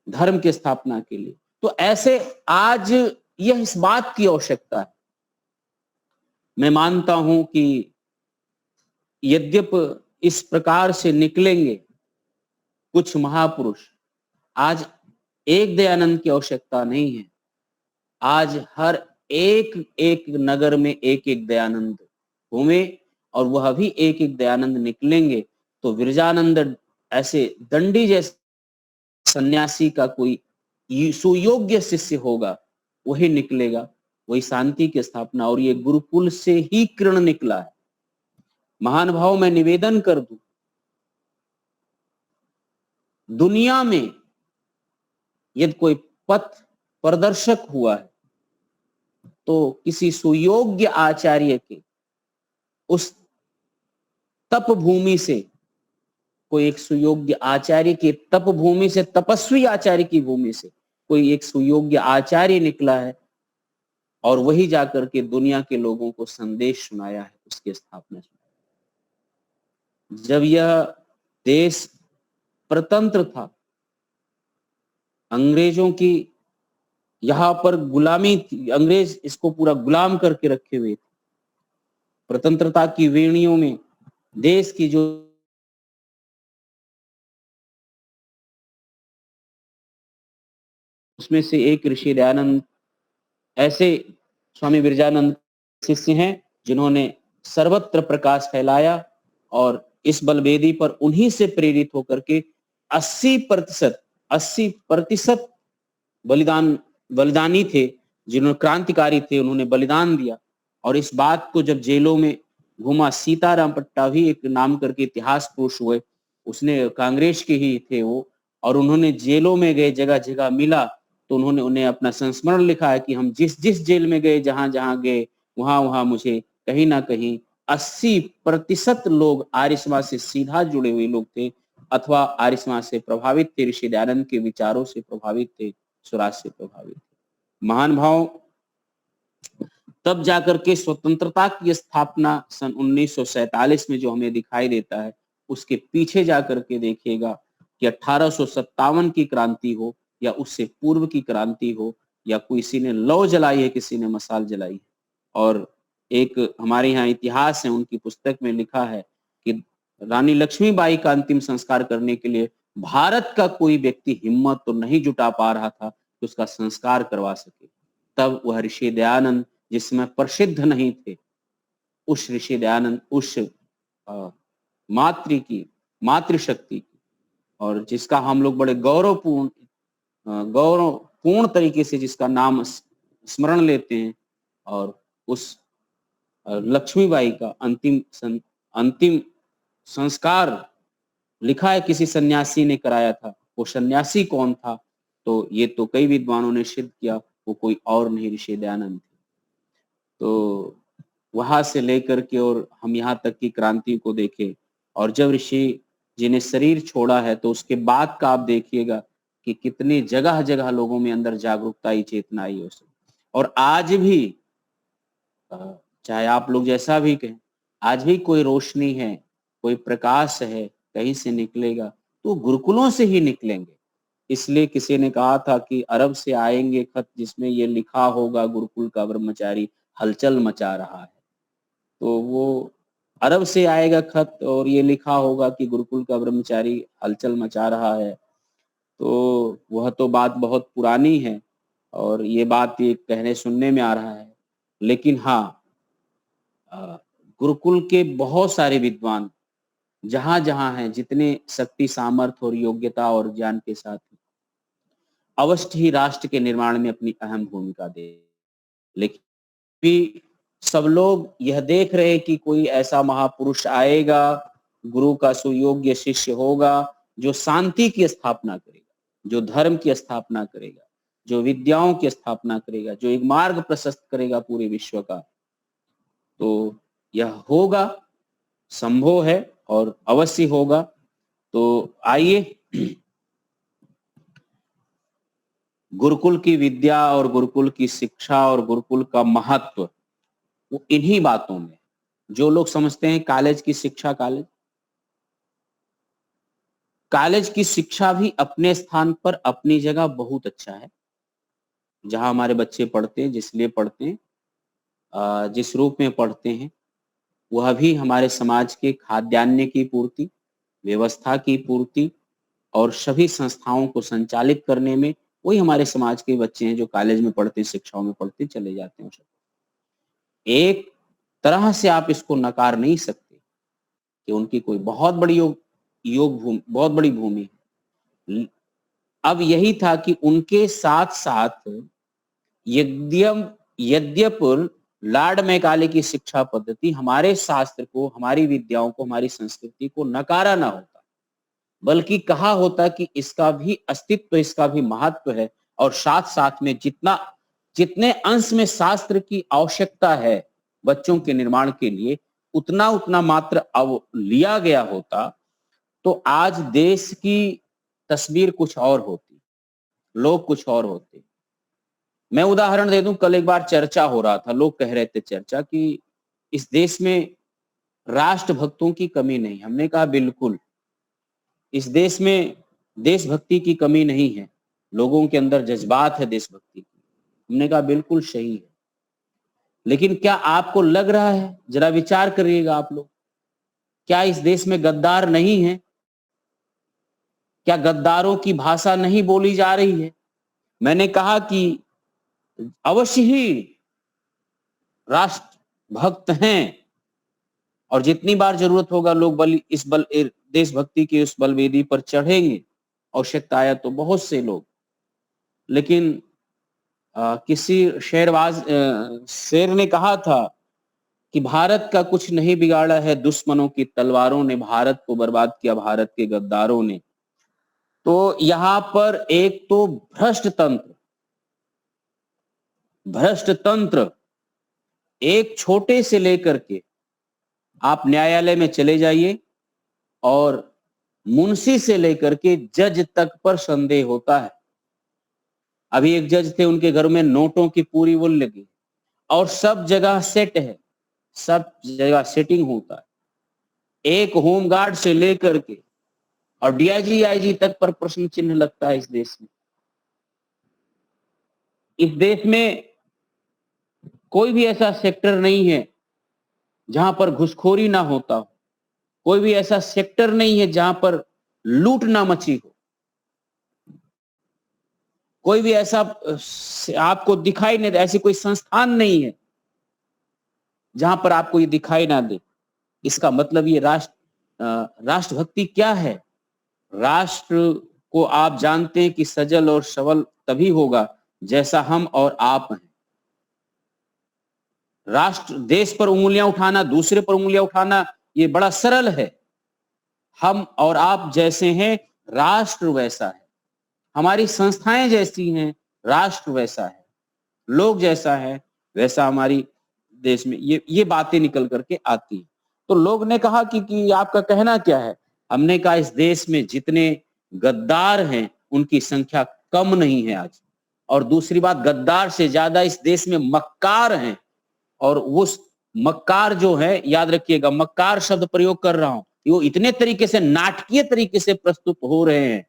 धर्म की स्थापना के लिए। तो ऐसे आज यह इस बात की आवश्यकता है। मैं मानता हूं कि यद्यप इस प्रकार से निकलेंगे कुछ महापुरुष, आज एक दयानंद की आवश्यकता नहीं है, आज हर एक नगर में एक दयानंद होंगे और वह भी एक दयानंद निकलेंगे तो विरजानंद ऐसे दंडी जैसे सन्यासी का कोई सुयोग्य शिष्य होगा, वही निकलेगा, वही शांति की स्थापना। और ये गुरुकुल से ही किरण निकला है। महानुभाव, मैं निवेदन कर दूं, दुनिया में यदि कोई पथ प्रदर्शक हुआ है तो किसी सुयोग्य आचार्य के उस तप भूमि से, कोई एक सुयोग्य आचार्य की तप भूमि से, तपस्वी आचार्य की भूमि से कोई एक सुयोग्य आचार्य निकला है और वही जाकर के दुनिया के लोगों को संदेश सुनाया है, उसकी स्थापना सुनाई। जब यह देश प्रतंत्र था, अंग्रेजों की यहां पर गुलामी थी, अंग्रेज इसको पूरा गुलाम करके रखे हुए थे। स्वतंत्रता की वेणियों में देश की जो उसमें से एक ऋषि दयानंद ऐसे स्वामी विरजानंद शिष्य हैं जिन्होंने सर्वत्र प्रकाश फैलाया और इस बलवेदी पर उन्हीं से प्रेरित होकर के 80% बलिदानी थे, जिन्होंने क्रांतिकारी थे, उन्होंने बलिदान दिया। और इस बात को जब जेलों में घुमा, सीताराम पट्टाभी एक नाम करके इतिहास पुरुष हुए, उसने कांग्रेस के ही थे वो, और उन्होंने जेलों में गए, जगह जगह मिला तो उन्होंने उन्हें अपना संस्मरण लिखा है कि हम जिस जिस जेल में गए, जहां जहां गए, वहां वहां मुझे कहीं ना कहीं 80% लोग आर्य समाज से सीधा जुड़े हुए लोग थे अथवा आर्य समाज से प्रभावित थे, ऋषि दयानंद के विचारों से प्रभावित थे, स्वराज से प्रभावित थे। महान भाव, तब जाकर के स्वतंत्रता की स्थापना सन 1947 में जो हमें दिखाई देता है, उसके पीछे जाकर के देखिएगा कि 1857 की क्रांति हो या उससे पूर्व की क्रांति हो, या किसी ने लौ जलाई है, किसी ने मसाल जलाई है। और एक हमारे यहाँ इतिहास है, उनकी पुस्तक में लिखा है कि रानी लक्ष्मीबाई का अंतिम संस्कार करने के लिए भारत का कोई व्यक्ति हिम्मत तो नहीं जुटा पा रहा था कि उसका संस्कार करवा सके। तब वह ऋषि दयानंद, जिसमें प्रसिद्ध नहीं थे, उस ऋषि दयानंद, उस मातृशक्ति की, और जिसका हम लोग बड़े गौरवपूर्ण तरीके से जिसका नाम स्मरण लेते हैं, और उस लक्ष्मीबाई का अंतिम संस्कार लिखा है किसी सन्यासी ने कराया था। वो सन्यासी कौन था? तो ये तो कई विद्वानों ने सिद्ध किया, वो कोई और नहीं, ऋषि दयानंद थे। तो वहां से लेकर के और हम यहाँ तक की क्रांति को देखें, और जब ऋषि जी ने शरीर छोड़ा है तो उसके बाद का आप देखिएगा कि कितनी जगह जगह लोगों में अंदर जागरूकता आई, चेतना आई। और आज भी चाहे आप लोग जैसा भी कहें, आज भी कोई रोशनी है, कोई प्रकाश है, कहीं से निकलेगा तो गुरुकुलों से ही निकलेंगे। इसलिए किसी ने कहा था कि अरब से आएंगे खत जिसमें ये लिखा होगा गुरुकुल का ब्रह्मचारी हलचल मचा रहा है। तो वो अरब से आएगा खत और ये लिखा होगा कि गुरुकुल का ब्रह्मचारी हलचल मचा रहा है, तो वह तो बात बहुत पुरानी है और ये बात ये कहने सुनने में आ रहा है। लेकिन हाँ, गुरुकुल के बहुत सारे विद्वान जहां जहां हैं, जितने शक्ति, सामर्थ्य और योग्यता और ज्ञान के साथ, अवश्य ही राष्ट्र के निर्माण में अपनी अहम भूमिका दे। लेकिन भी सब लोग यह देख रहे हैं कि कोई ऐसा महापुरुष आएगा, गुरु का सुयोग्य शिष्य होगा, जो शांति की स्थापना करेगा, जो धर्म की स्थापना करेगा, जो विद्याओं की स्थापना करेगा, जो एक मार्ग प्रशस्त करेगा पूरे विश्व का। तो यह होगा, संभव है और अवश्य होगा। तो आइए, गुरुकुल की विद्या और गुरुकुल की शिक्षा और गुरुकुल का महत्व वो इन्हीं बातों में। जो लोग समझते हैं कॉलेज की शिक्षा, कॉलेज की शिक्षा भी अपने स्थान पर अपनी जगह बहुत अच्छा है। जहां हमारे बच्चे पढ़ते हैं, जिस लिए पढ़ते हैं, जिस रूप में पढ़ते हैं, वह भी हमारे समाज के खाद्यान्न की पूर्ति, व्यवस्था की पूर्ति और सभी संस्थाओं को संचालित करने में वही हमारे समाज के बच्चे हैं जो कॉलेज में पढ़ते हैं, शिक्षाओं में पढ़ते चले जाते हैं। एक तरह से आप इसको नकार नहीं सकते कि उनकी कोई बहुत बड़ी योग भूमि, बहुत बड़ी भूमि है। अब यही था कि उनके साथ साथ यद्यप लॉर्ड मैकाले की शिक्षा पद्धति हमारे शास्त्र को, हमारी विद्याओं को, हमारी संस्कृति को नकारा ना होता, बल्कि कहा होता कि इसका भी अस्तित्व, इसका भी महत्व है, और साथ साथ में जितने अंश में शास्त्र की आवश्यकता है बच्चों के निर्माण के लिए, उतना उतना मात्र अब लिया गया होता, तो आज देश की तस्वीर कुछ और होती, लोग कुछ और होते। मैं उदाहरण दे दूं, कल एक बार चर्चा हो रहा था, लोग कह रहे थे चर्चा कि इस देश में राष्ट्रभक्तों की कमी नहीं। हमने कहा बिल्कुल, इस देश में देशभक्ति की कमी नहीं है, लोगों के अंदर जज्बात है देशभक्ति की। हमने कहा बिल्कुल सही है, लेकिन क्या आपको लग रहा है, जरा विचार करिएगा आप लोग, क्या इस देश में गद्दार नहीं है? क्या गद्दारों की भाषा नहीं बोली जा रही है? मैंने कहा कि अवश्य ही राष्ट्र भक्त हैं, और जितनी बार जरूरत होगा लोग देशभक्ति की उस बलवेदी पर चढ़ेंगे, आवश्यकता आया तो बहुत से लोग। लेकिन किसी शेर ने कहा था कि भारत का कुछ नहीं बिगाड़ा है दुश्मनों की तलवारों ने, भारत को बर्बाद किया भारत के गद्दारों ने। तो यहां पर एक तो भ्रष्ट तंत्र, एक छोटे से लेकर के आप न्यायालय में चले जाइए और मुंशी से लेकर के जज तक पर संदेह होता है। अभी एक जज थे, उनके घर में नोटों की पूरी वो लगी, और सब जगह सेट है, सब जगह सेटिंग होता है। एक होमगार्ड से लेकर के और डीआईजी आईजी तक पर प्रश्न चिन्ह लगता है इस देश में। इस देश में कोई भी ऐसा सेक्टर नहीं है जहां पर घुसखोरी ना होता हो, कोई भी ऐसा सेक्टर नहीं है जहां पर लूट ना मची हो, कोई भी ऐसा आपको दिखाई नहीं दे, ऐसी कोई संस्थान नहीं है जहां पर आपको ये दिखाई ना दे। इसका मतलब ये राष्ट्रभक्ति क्या है? राष्ट्र को आप जानते हैं कि सजल और सबल तभी होगा जैसा हम और आप हैं। राष्ट्र, देश पर उंगलियां उठाना, दूसरे पर उंगलियां उठाना, ये बड़ा सरल है। हम और आप जैसे हैं, राष्ट्र वैसा है। हमारी संस्थाएं जैसी हैं, राष्ट्र वैसा है। लोग जैसा है वैसा हमारी देश में ये बातें निकल करके आती है। तो लोग ने कहा कि आपका कहना क्या है? हमने कहा इस देश में जितने गद्दार हैं उनकी संख्या कम नहीं है आज, और दूसरी बात, गद्दार से ज्यादा इस देश में मक्कार हैं। और वो मक्कार जो है, याद रखिएगा, मक्कार शब्द प्रयोग कर रहा हूं, वो इतने तरीके से नाटकीय तरीके से प्रस्तुत हो रहे हैं,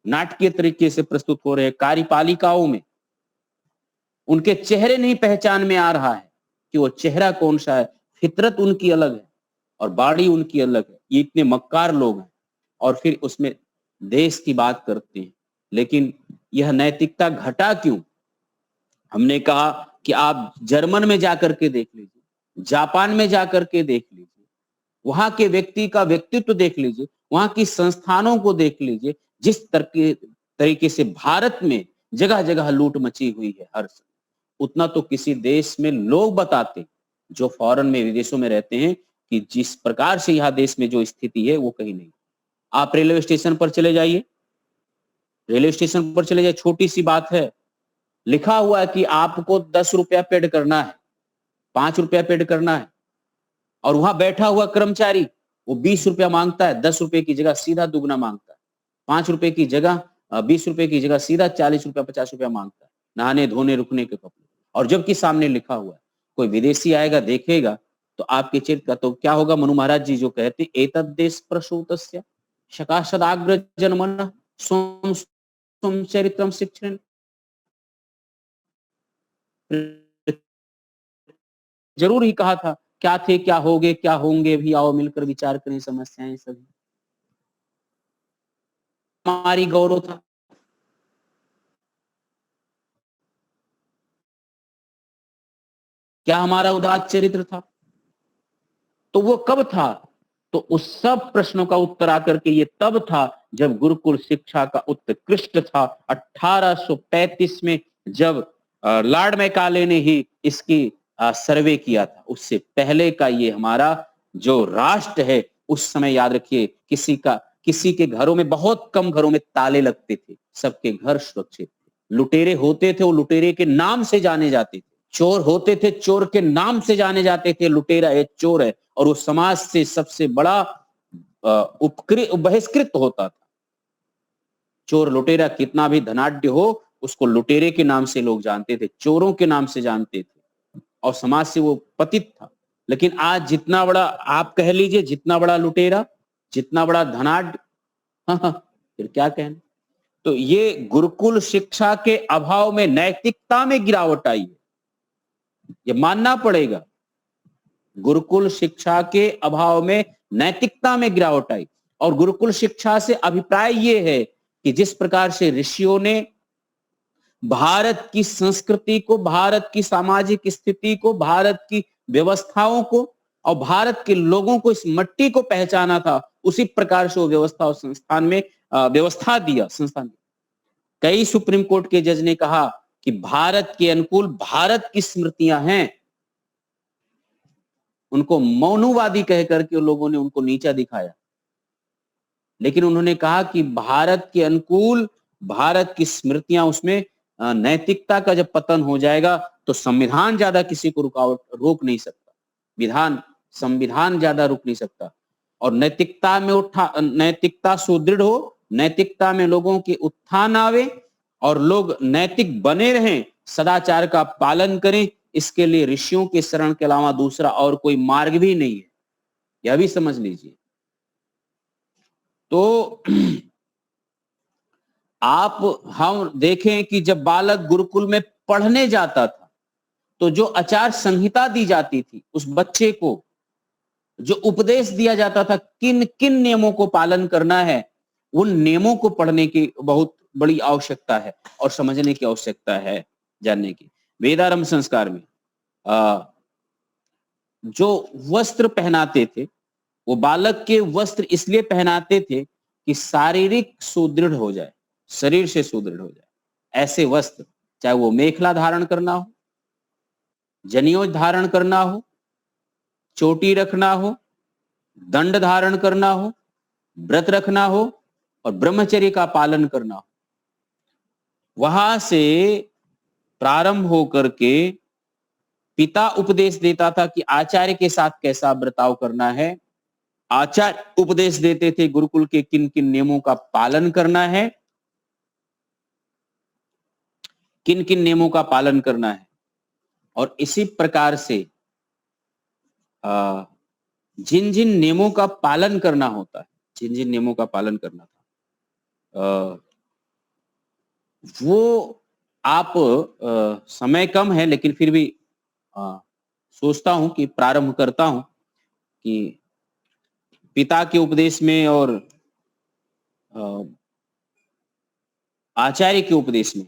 नाटकीय तरीके से प्रस्तुत हो रहे हैं कार्यपालिकाओं में। उनके चेहरे नहीं पहचान में आ रहा है कि वो चेहरा कौन सा है। फितरत उनकी अलग है और बाड़ी उनकी अलग है। ये इतने मक्कार लोग हैं और फिर उसमें देश की बात करते हैं। लेकिन यह नैतिकता घटा क्यों? हमने कहा कि आप जर्मन में जाकर के देख लीजिए, जापान में जाकर के देख लीजिए, वहां के व्यक्ति का व्यक्तित्व देख लीजिए, वहां की संस्थानों को देख लीजिए, जिस तरीके से भारत में जगह जगह लूट मची हुई है हर समय, उतना तो किसी देश में लोग बताते जो फॉरेन में, विदेशों में रहते हैं, कि जिस प्रकार से यहाँ देश में जो स्थिति है वो कहीं नहीं। आप रेलवे स्टेशन पर चले जाइए, रेलवे स्टेशन पर चले जाइए, छोटी सी बात है, लिखा हुआ है कि आपको 10 रुपया पेड करना है, 5 रुपया पेड करना है, और वहां बैठा हुआ कर्मचारी वो 20 रुपया मांगता है, 10 रुपए की जगह सीधा दुगना मांगता है, 5 रुपए की जगह 20 रुपए की जगह सीधा 40 रुपया 50 रुपया मांगता है, नहाने धोने रुकने के कपड़े। और जबकि सामने लिखा हुआ है। कोई विदेशी आएगा देखेगा तो आपके चित्त का तो क्या होगा? मनु महाराज जी जो कहते, एतद् देश प्रसूतस्य शकाशदाग्र जन्मनः स्वं स्वं चरित्रम शिक्षण। जरूर ही कहा था, क्या थे, क्या होगे, क्या होंगे, भी आओ मिलकर विचार करें, समस्याएं सभी। हमारी गौरव था, क्या हमारा उदात्त चरित्र था? तो वो कब था? तो उस सब प्रश्नों का उत्तर आकर के ये तब था जब गुरुकुल शिक्षा का उत्कृष्ट था 1835 में, जब लॉर्ड मैकाले ने ही इसकी सर्वे किया था। उससे पहले का ये हमारा जो राष्ट्र है, उस समय याद रखिए किसी के घरों में, बहुत कम घरों में ताले लगते थे, सबके घर सुरक्षित थे। लुटेरे होते थे, वो लुटेरे के नाम से जाने जाते थे। चोर होते थे, चोर के नाम से जाने जाते थे, लुटेरा है, चोर है, और वो समाज से सबसे बड़ा बहिष्कृत होता था। चोर लुटेरा कितना भी धनाढ्य हो, उसको लुटेरे के नाम से लोग जानते थे, चोरों के नाम से जानते थे, और समाज से वो पतित था। लेकिन आज जितना बड़ा आप कह लीजिए, जितना बड़ा लुटेरा, जितना बड़ा धनाढ्य, फिर क्या कहना। तो ये गुरुकुल शिक्षा के अभाव में नैतिकता में गिरावट आई है, ये मानना पड़ेगा। गुरुकुल शिक्षा के अभाव में नैतिकता में गिरावट आई। और गुरुकुल शिक्षा से अभिप्राय ये है कि जिस प्रकार से ऋषियों ने भारत की संस्कृति को, भारत की सामाजिक स्थिति को, भारत की व्यवस्थाओं को और भारत के लोगों को, इस मट्टी को पहचाना था, उसी प्रकार से वो व्यवस्था और संस्थान में व्यवस्था दिया, संस्थान। कई सुप्रीम कोर्ट के जज ने कहा कि भारत के अनुकूल भारत की स्मृतियां हैं। उनको मौनवादी कह करके लोगों ने उनको नीचा दिखाया, लेकिन उन्होंने कहा कि भारत के अनुकूल भारत की स्मृतियां, उसमें नैतिकता का जब पतन हो जाएगा तो संविधान ज्यादा किसी को रोक नहीं सकता, संविधान ज्यादा रोक नहीं सकता। और नैतिकता सुदृढ़ हो, नैतिकता में लोगों के उत्थान आवे और लोग नैतिक बने रहें, सदाचार का पालन करें, इसके लिए ऋषियों के शरण के अलावा दूसरा और कोई मार्ग भी नहीं है, यह भी समझ लीजिए। तो हम देखें कि जब बालक गुरुकुल में पढ़ने जाता था तो जो आचार संहिता दी जाती थी, उस बच्चे को जो उपदेश दिया जाता था, किन किन नियमों को पालन करना है, उन नियमों को पढ़ने की बहुत बड़ी आवश्यकता है और समझने की आवश्यकता है, जानने की। वेदारंभ संस्कार में जो वस्त्र पहनाते थे, वो बालक के वस्त्र इसलिए पहनाते थे कि शारीरिक सुदृढ़ हो जाए, शरीर से सुदृढ़ हो जाए। ऐसे वस्त्र, चाहे वो मेखला धारण करना हो, जनेऊ धारण करना हो, चोटी रखना हो, दंड धारण करना हो, व्रत रखना हो और ब्रह्मचर्य का पालन करना हो, वहां से प्रारंभ होकर के पिता उपदेश देता था कि आचार्य के साथ कैसा बर्ताव करना है। आचार्य उपदेश देते थे गुरुकुल के किन किन नियमों का पालन करना है, किन किन नियमों का पालन करना है। और इसी प्रकार से जिन जिन नियमों का पालन करना होता है, जिन जिन नियमों का पालन करना था, वो आप समय कम है लेकिन फिर भी सोचता हूं कि प्रारंभ करता हूं कि पिता के उपदेश में और आचार्य के उपदेश में।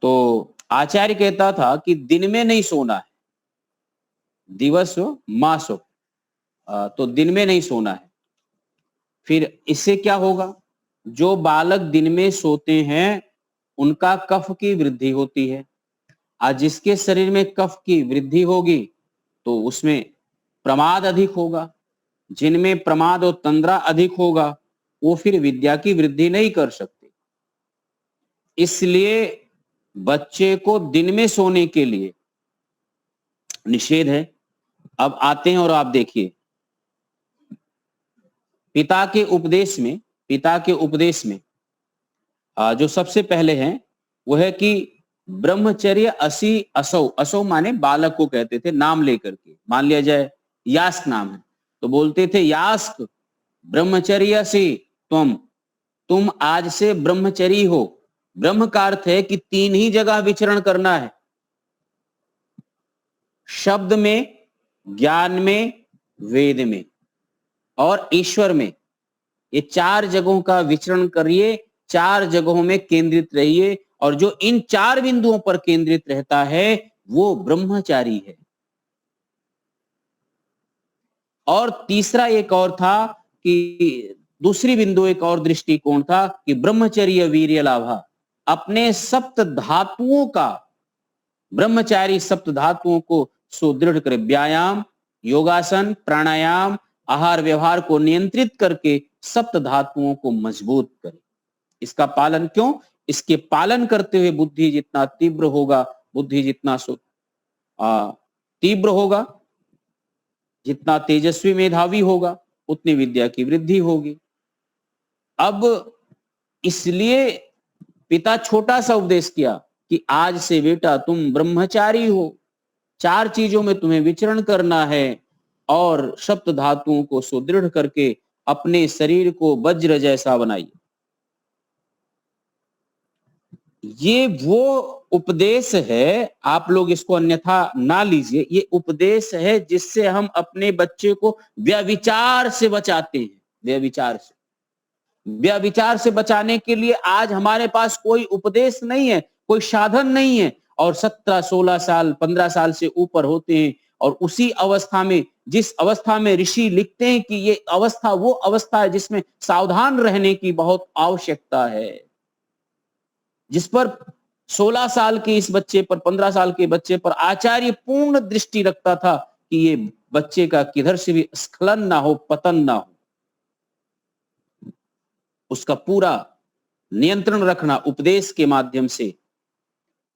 तो आचार्य कहता था कि दिन में नहीं सोना है, दिवस हो मास हो, तो दिन में नहीं सोना है। फिर इससे क्या होगा, जो बालक दिन में सोते हैं उनका कफ की वृद्धि होती है। आज जिसके शरीर में कफ की वृद्धि होगी तो उसमें प्रमाद अधिक होगा, जिनमें प्रमाद और तंद्रा अधिक होगा वो फिर विद्या की वृद्धि नहीं कर सकते। इसलिए बच्चे को दिन में सोने के लिए निषेध है। अब आते हैं और आप देखिए पिता के उपदेश में जो सबसे पहले है वो है कि ब्रह्मचर्य असौ माने बालक को कहते थे नाम लेकर के। मान लिया जाए यास्क नाम है तो बोलते थे यास्क ब्रह्मचर्य से तुम आज से ब्रह्मचरी हो। ब्रह्म का अर्थ है कि 3 ही जगह विचरण करना है, शब्द में, ज्ञान में, वेद में और ईश्वर में। ये 4 जगहों का विचरण करिए, 4 जगहों में केंद्रित रहिए और जो इन 4 बिंदुओं पर केंद्रित रहता है वो ब्रह्मचारी है। और तीसरा एक और था कि दूसरी बिंदु एक और दृष्टिकोण था कि ब्रह्मचर्य वीर्य लाभा, अपने सप्त धातुओं का, ब्रह्मचारी सप्त धातुओं को सुदृढ़ करे, व्यायाम, योगासन, प्राणायाम, आहार व्यवहार को नियंत्रित करके सप्त धातुओं को मजबूत करे। इसका पालन क्यों? इसके पालन करते हुए बुद्धि जितना तीव्र होगा, बुद्धि जितना तीव्र होगा, जितना तेजस्वी मेधावी होगा, उतनी विद्या की वृद्धि होगी। अब इसलिए पिता छोटा सा उपदेश किया कि आज से बेटा तुम ब्रह्मचारी हो, 4 चीजों में तुम्हें विचरण करना है और सप्त धातुओं को सुदृढ़ करके अपने शरीर को वज्र जैसा बनाइए। ये वो उपदेश है, आप लोग इसको अन्यथा ना लीजिए, ये उपदेश है जिससे हम अपने बच्चे को व्यभिचार से बचाते हैं। व्यभिचार से बचाने के लिए आज हमारे पास कोई उपदेश नहीं है, कोई साधन नहीं है, और 17, 16 साल, 15 साल से ऊपर होते हैं और उसी अवस्था में, जिस अवस्था में ऋषि लिखते हैं कि ये अवस्था वो अवस्था है जिसमें सावधान रहने की बहुत आवश्यकता है, जिस पर 16 साल के इस बच्चे पर, 15 साल के बच्चे पर आचार्य पूर्ण दृष्टि रखता था कि ये बच्चे का किधर से भी स्खलन ना हो, पतन ना हो। उसका पूरा नियंत्रण रखना उपदेश के माध्यम से,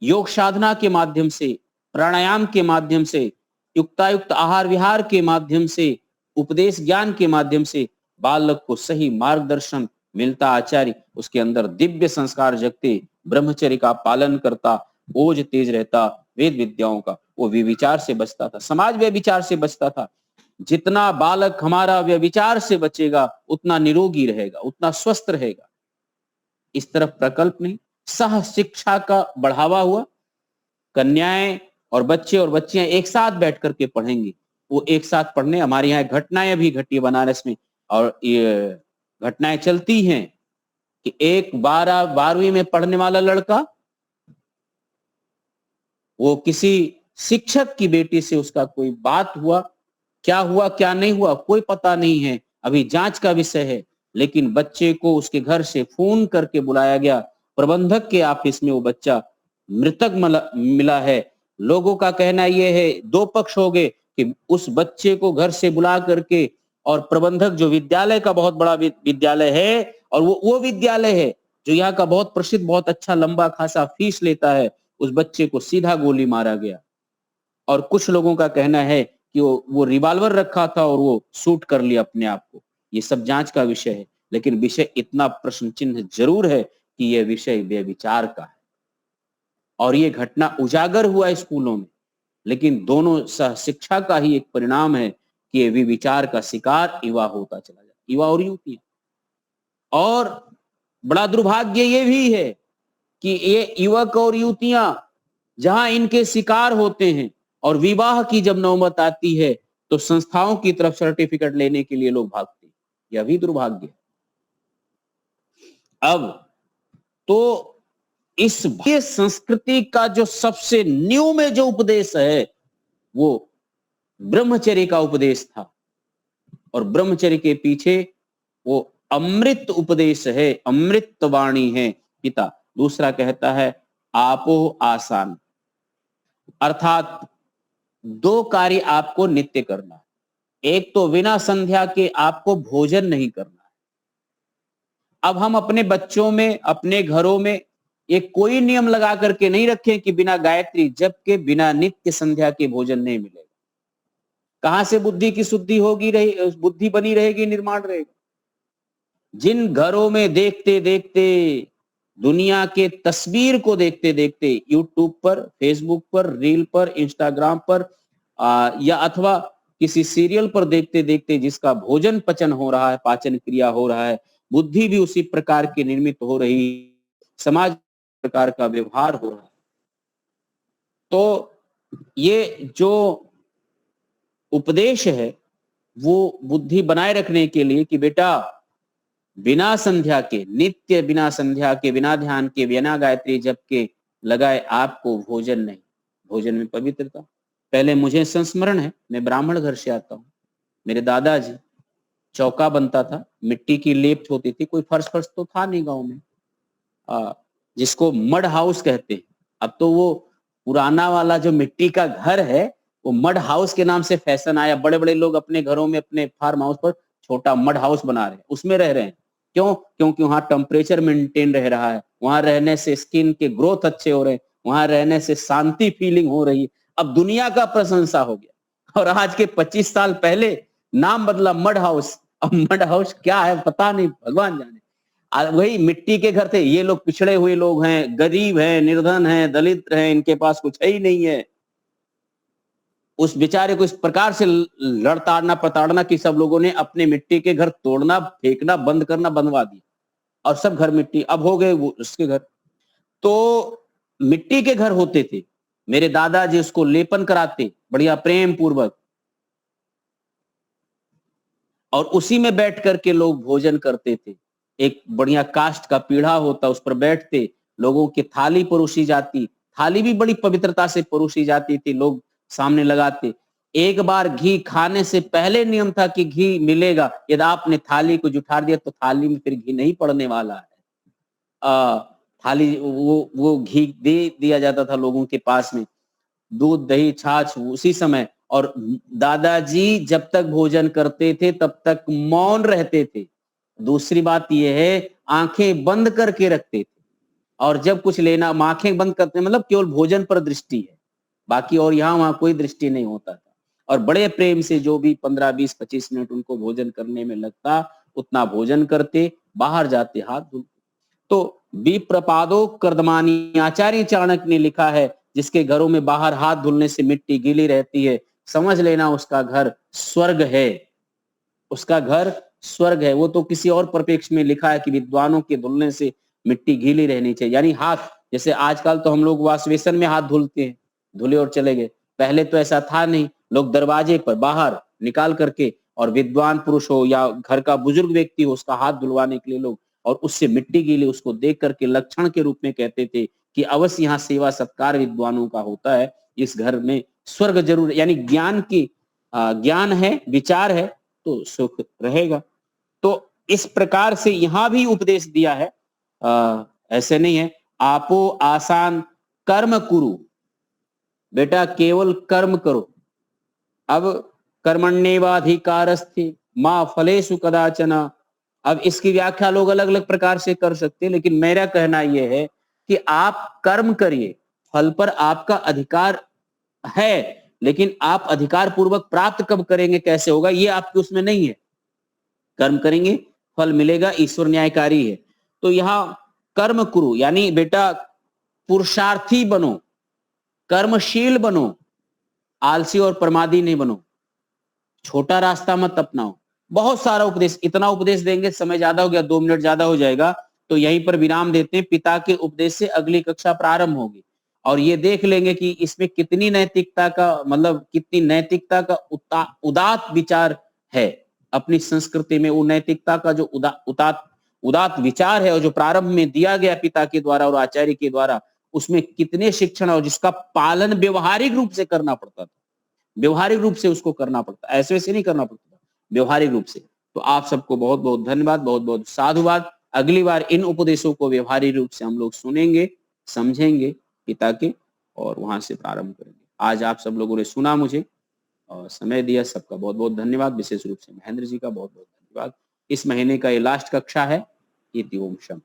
योग साधना के माध्यम से, प्राणायाम के माध्यम से, युक्तायुक्त आहार विहार के माध्यम से, उपदेश ज्ञान के माध्यम से बालक को सही मार्गदर्शन मिलता। आचार्य उसके अंदर दिव्य संस्कार जगते, ब्रह्मचर्य का पालन करता, ओज तेज रहता, वेद विद्याओं का, वो व्यभिचार से बचता था, समाज व्यभिचार से बचता था। जितना बालक हमारा व्यभिचार से बचेगा उतना निरोगी रहेगा, उतना स्वस्थ रहेगा। इस तरफ प्रकल्प नहीं, सह शिक्षा का बढ़ावा हुआ, कन्याएं और बच्चे और बच्चियां एक साथ बैठ करके पढ़ेंगी, वो एक साथ पढ़ने। हमारे यहाँ घटनाएं भी घटी है बनारस में, और ये घटनाएं चलती हैं कि एक 12वीं में पढ़ने वाला लड़का, वो किसी शिक्षक की बेटी से उसका कोई बात हुआ क्या नहीं हुआ कोई पता नहीं है, अभी जांच का विषय है, लेकिन बच्चे को उसके घर से फोन करके बुलाया गया, प्रबंधक के ऑफिस में वो बच्चा मृतक मिला है। लोगों का कहना यह है, 2 पक्ष हो गए कि उस बच्चे को घर से बुला करके, और प्रबंधक जो विद्यालय का बहुत बड़ा विद्यालय है, और वो विद्यालय है जो यहाँ का बहुत प्रसिद्ध, बहुत अच्छा लंबा खासा फीस लेता है, उस बच्चे को सीधा गोली मारा गया। और कुछ लोगों का कहना है कि वो रिवॉल्वर रखा था और वो शूट कर लिया अपने आप को। ये सब जांच का विषय है, लेकिन विषय इतना प्रश्न चिन्ह जरूर है कि यह विषय व्यभिचार का है, और ये घटना उजागर हुआ स्कूलों में, लेकिन दोनों सह शिक्षा का ही एक परिणाम है कि ये व्यभिचार का शिकार युवा होता चला जाता, युवा और युवतियां। और बड़ा दुर्भाग्य ये भी है कि ये युवक और युवतियां जहां इनके शिकार होते हैं और विवाह की जब नौबत आती है तो संस्थाओं की तरफ सर्टिफिकेट लेने के लिए लोग भागते हैं। यह भी दुर्भाग्य है। अब तो इस भारतीय संस्कृति का जो सबसे न्यू में जो उपदेश है वो ब्रह्मचर्य का उपदेश था, और ब्रह्मचर्य के पीछे वो अमृत उपदेश है, अमृत वाणी है पिता। दूसरा कहता है आपो आसान, अर्थात 2 कार्य आपको नित्य करना है। एक तो बिना संध्या के आपको भोजन नहीं करना है। अब हम अपने बच्चों में, अपने घरों में एक कोई नियम लगा करके नहीं रखें कि बिना गायत्री जप के, बिना नित्य संध्या के भोजन नहीं मिलेगा। कहां से बुद्धि की शुद्धि होगी, बुद्धि बनी रहेगी, निर्माण रहेगा। जिन घरों में देखते देखते, दुनिया के तस्वीर को देखते देखते, यूट्यूब पर, फेसबुक पर, रील पर, इंस्टाग्राम पर, या अथवा किसी सीरियल पर देखते देखते जिसका भोजन पचन हो रहा है, पाचन क्रिया हो रहा है, बुद्धि भी उसी प्रकार की निर्मित हो रही, समाज प्रकार का व्यवहार हो रहा है। तो ये जो उपदेश है वो बुद्धि बनाए रखने के लिए कि बेटा बिना संध्या के, नित्य बिना संध्या के, बिना ध्यान के, बिना गायत्री जप के लगाए आपको भोजन नहीं। भोजन में पवित्रता। पहले मुझे संस्मरण है, मैं ब्राह्मण घर से आता हूँ, मेरे दादाजी चौका बनता था, मिट्टी की लेप होती थी, कोई फर्श फर्श तो था नहीं गांव में, जिसको मड हाउस कहते हैं। अब तो वो पुराना वाला जो मिट्टी का घर है वो मड हाउस के नाम से फैशन आया, बड़े बड़े लोग अपने घरों में अपने फार्म हाउस पर छोटा मड हाउस बना रहे हैं, उसमें रह रहे हैं। क्यों? क्योंकि वहां टेम्परेचर मेंटेन रह रहा है, वहां रहने से स्किन के ग्रोथ अच्छे हो रहे हैं, वहां रहने से शांति फीलिंग हो रही है। अब दुनिया का प्रशंसा हो गया। और आज के 25 साल पहले नाम बदला मड हाउस। अब मड हाउस क्या है पता नहीं, भगवान जाने। वही मिट्टी के घर थे। ये लोग पिछड़े हुए लोग हैं, गरीब हैं, निर्धन हैं, दलित हैं, इनके पास कुछ है ही नहीं है। उस बेचारे को इस प्रकार से लड़ताड़ना प्रताड़ना कि सब लोगों ने अपने मिट्टी के घर तोड़ना, फेंकना, बंद करना बनवा दिया और सब घर मिट्टी अब हो गए वो उसके घर। तो मिट्टी के घर होते थे। मेरे दादाजी उसको लेपन कराते बढ़िया प्रेम पूर्वक, और उसी में बैठ करके लोग भोजन करते थे। एक बढ़िया काष्ठ का पीढ़ा होता, उस पर बैठते, लोगों की थाली परोसी जाती, थाली भी बड़ी पवित्रता से परोसी जाती थी, लोग सामने लगाते। एक बार घी खाने से पहले नियम था कि घी मिलेगा, यदि आपने थाली को जुठा दिया तो थाली में फिर घी नहीं पड़ने वाला है। थाली वो घी दे दिया जाता था लोगों के पास में, दूध दही छाछ उसी समय। और दादाजी जब तक भोजन करते थे तब तक मौन रहते थे। दूसरी बात यह है, आंखें बंद करके रखते थे, और जब कुछ लेना, आंखें बंद करते मतलब केवल भोजन पर दृष्टि है, बाकी और यहाँ वहां कोई दृष्टि नहीं होता था। और बड़े प्रेम से जो भी 15, 20, 25 मिनट उनको भोजन करने में लगता उतना भोजन करते, बाहर जाते हाथ धुलते। तो विप्रपादो कर्दमानी, आचार्य चाणक्य ने लिखा है, जिसके घरों में बाहर हाथ धुलने से मिट्टी गीली रहती है, समझ लेना उसका घर स्वर्ग है, उसका घर स्वर्ग है। वो तो किसी और परिप्रेक्ष्य में लिखा है कि विद्वानों के धुलने से मिट्टी गीली रहनी चाहिए, यानी हाथ, जैसे आजकल तो हम लोग वॉश बेसिन में हाथ धुलते हैं, धुले और चले गए। पहले तो ऐसा था नहीं, लोग दरवाजे पर बाहर निकाल करके, और विद्वान पुरुष हो या घर का बुजुर्ग व्यक्ति हो उसका हाथ धुलवाने के लिए लोग, और उससे मिट्टी गीली उसको देख करके लक्षण के रूप में कहते थे कि अवश्य यहाँ सेवा सत्कार विद्वानों का होता है, इस घर में स्वर्ग जरूर, यानी ज्ञान की ज्ञान है, विचार है तो सुख रहेगा। तो इस प्रकार से यहां भी उपदेश दिया है। ऐसे नहीं है आपो आसान कर्म कुरु, बेटा केवल कर्म करो। अब कर्मण्येवाधिकारस्ते मां फलेषु कदाचन, अब इसकी व्याख्या लोग अलग अलग प्रकार से कर सकते हैं, लेकिन मेरा कहना यह है कि आप कर्म करिए, फल पर आपका अधिकार है, लेकिन आप अधिकार पूर्वक प्राप्त कब करेंगे, कैसे होगा, ये आपके उसमें नहीं है। कर्म करेंगे फल मिलेगा, ईश्वर न्यायकारी है। तो यहाँ कर्म कुरु यानी बेटा पुरुषार्थी बनो, कर्मशील बनो, आलसी और प्रमादी नहीं बनो, छोटा रास्ता मत अपनाओ। बहुत सारा उपदेश, इतना उपदेश देंगे, समय ज्यादा हो गया, 2 मिनट ज्यादा हो जाएगा, तो यहीं पर विराम देते हैं। पिता के उपदेश से अगली कक्षा प्रारंभ होगी, और ये देख लेंगे कि इसमें कितनी नैतिकता का, मतलब कितनी नैतिकता का उदात विचार है अपनी संस्कृति में। वो नैतिकता का जो उदात विचार है और जो प्रारंभ में दिया गया पिता के द्वारा और आचार्य के द्वारा, उसमें कितने शिक्षण और जिसका पालन व्यवहारिक रूप से करना पड़ता था, व्यवहारिक रूप से उसको करना पड़ता, ऐसे वैसे नहीं करना पड़ता, व्यवहारिक रूप से। तो आप सबको बहुत बहुत धन्यवाद, बहुत बहुत साधुवाद। अगली बार इन उपदेशों को व्यवहारिक रूप से हम लोग सुनेंगे, समझेंगे पिता के, और वहां से प्रारंभ करेंगे। आज आप सब लोगों ने सुना, मुझे और समय दिया, सबका बहुत बहुत धन्यवाद। विशेष रूप से महेंद्र जी का बहुत बहुत धन्यवाद। इस महीने का ये लास्ट कक्षा है। इति ओम शम।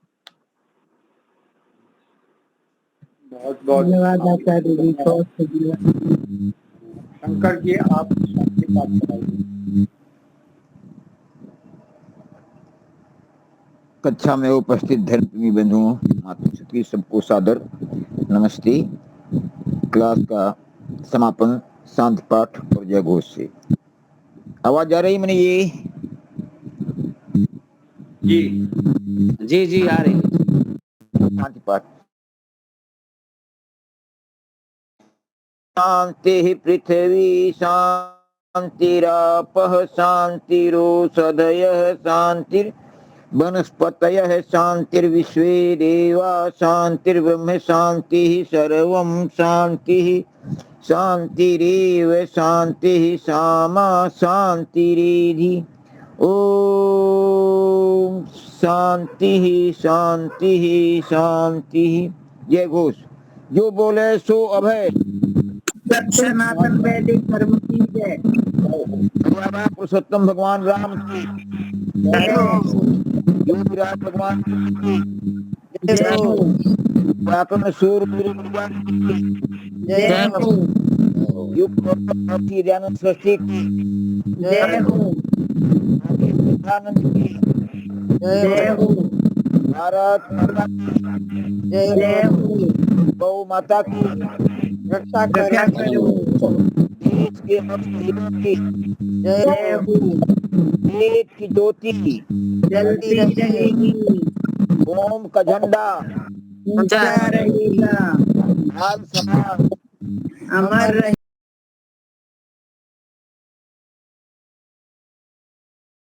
बहुत बहुत धन्यवाद आचार्य जी, बहुत शंकर जी, आप सबके पास कराइए। कक्षा में उपस्थित धर्मप्रेमी बंधुओं, मातृ की सबको सादर नमस्ते। क्लास का समापन शांति पाठ और जय घोष से। आवाज आ रही मैंने ये? जी जी आ रही है। शांति पाठ। शांति पृथ्वी शांतिरापः शांतिरोषधयः शांतिर वनस्पतयः शान्तिर्विश्वे देवा शान्तिर्ब्रह्म शान्तिः सर्वं शान्तिः शान्तिरेव शान्तिः सामा शान्तिरेधि। ओम शांतिः शांतिः शांतिः। जय घोष। जो बोले सो अभय। सनातन वैदिक धर्म की जय। बाबा पुरुषोत्तम भगवान राम की योगीराज भगवान की जय हो व्याकरण सूर्य भगवान की जय हो युग दयानंद सृष्टि की जय हो आनंद की जय हो भारत माता की जय हो गौ माता की रक्षा करो देश के भक्तों की जय हो देश की ज्योति जल्दी रहेगी ओम का झंडा ऊंचा रहेगा लाल सदा अमर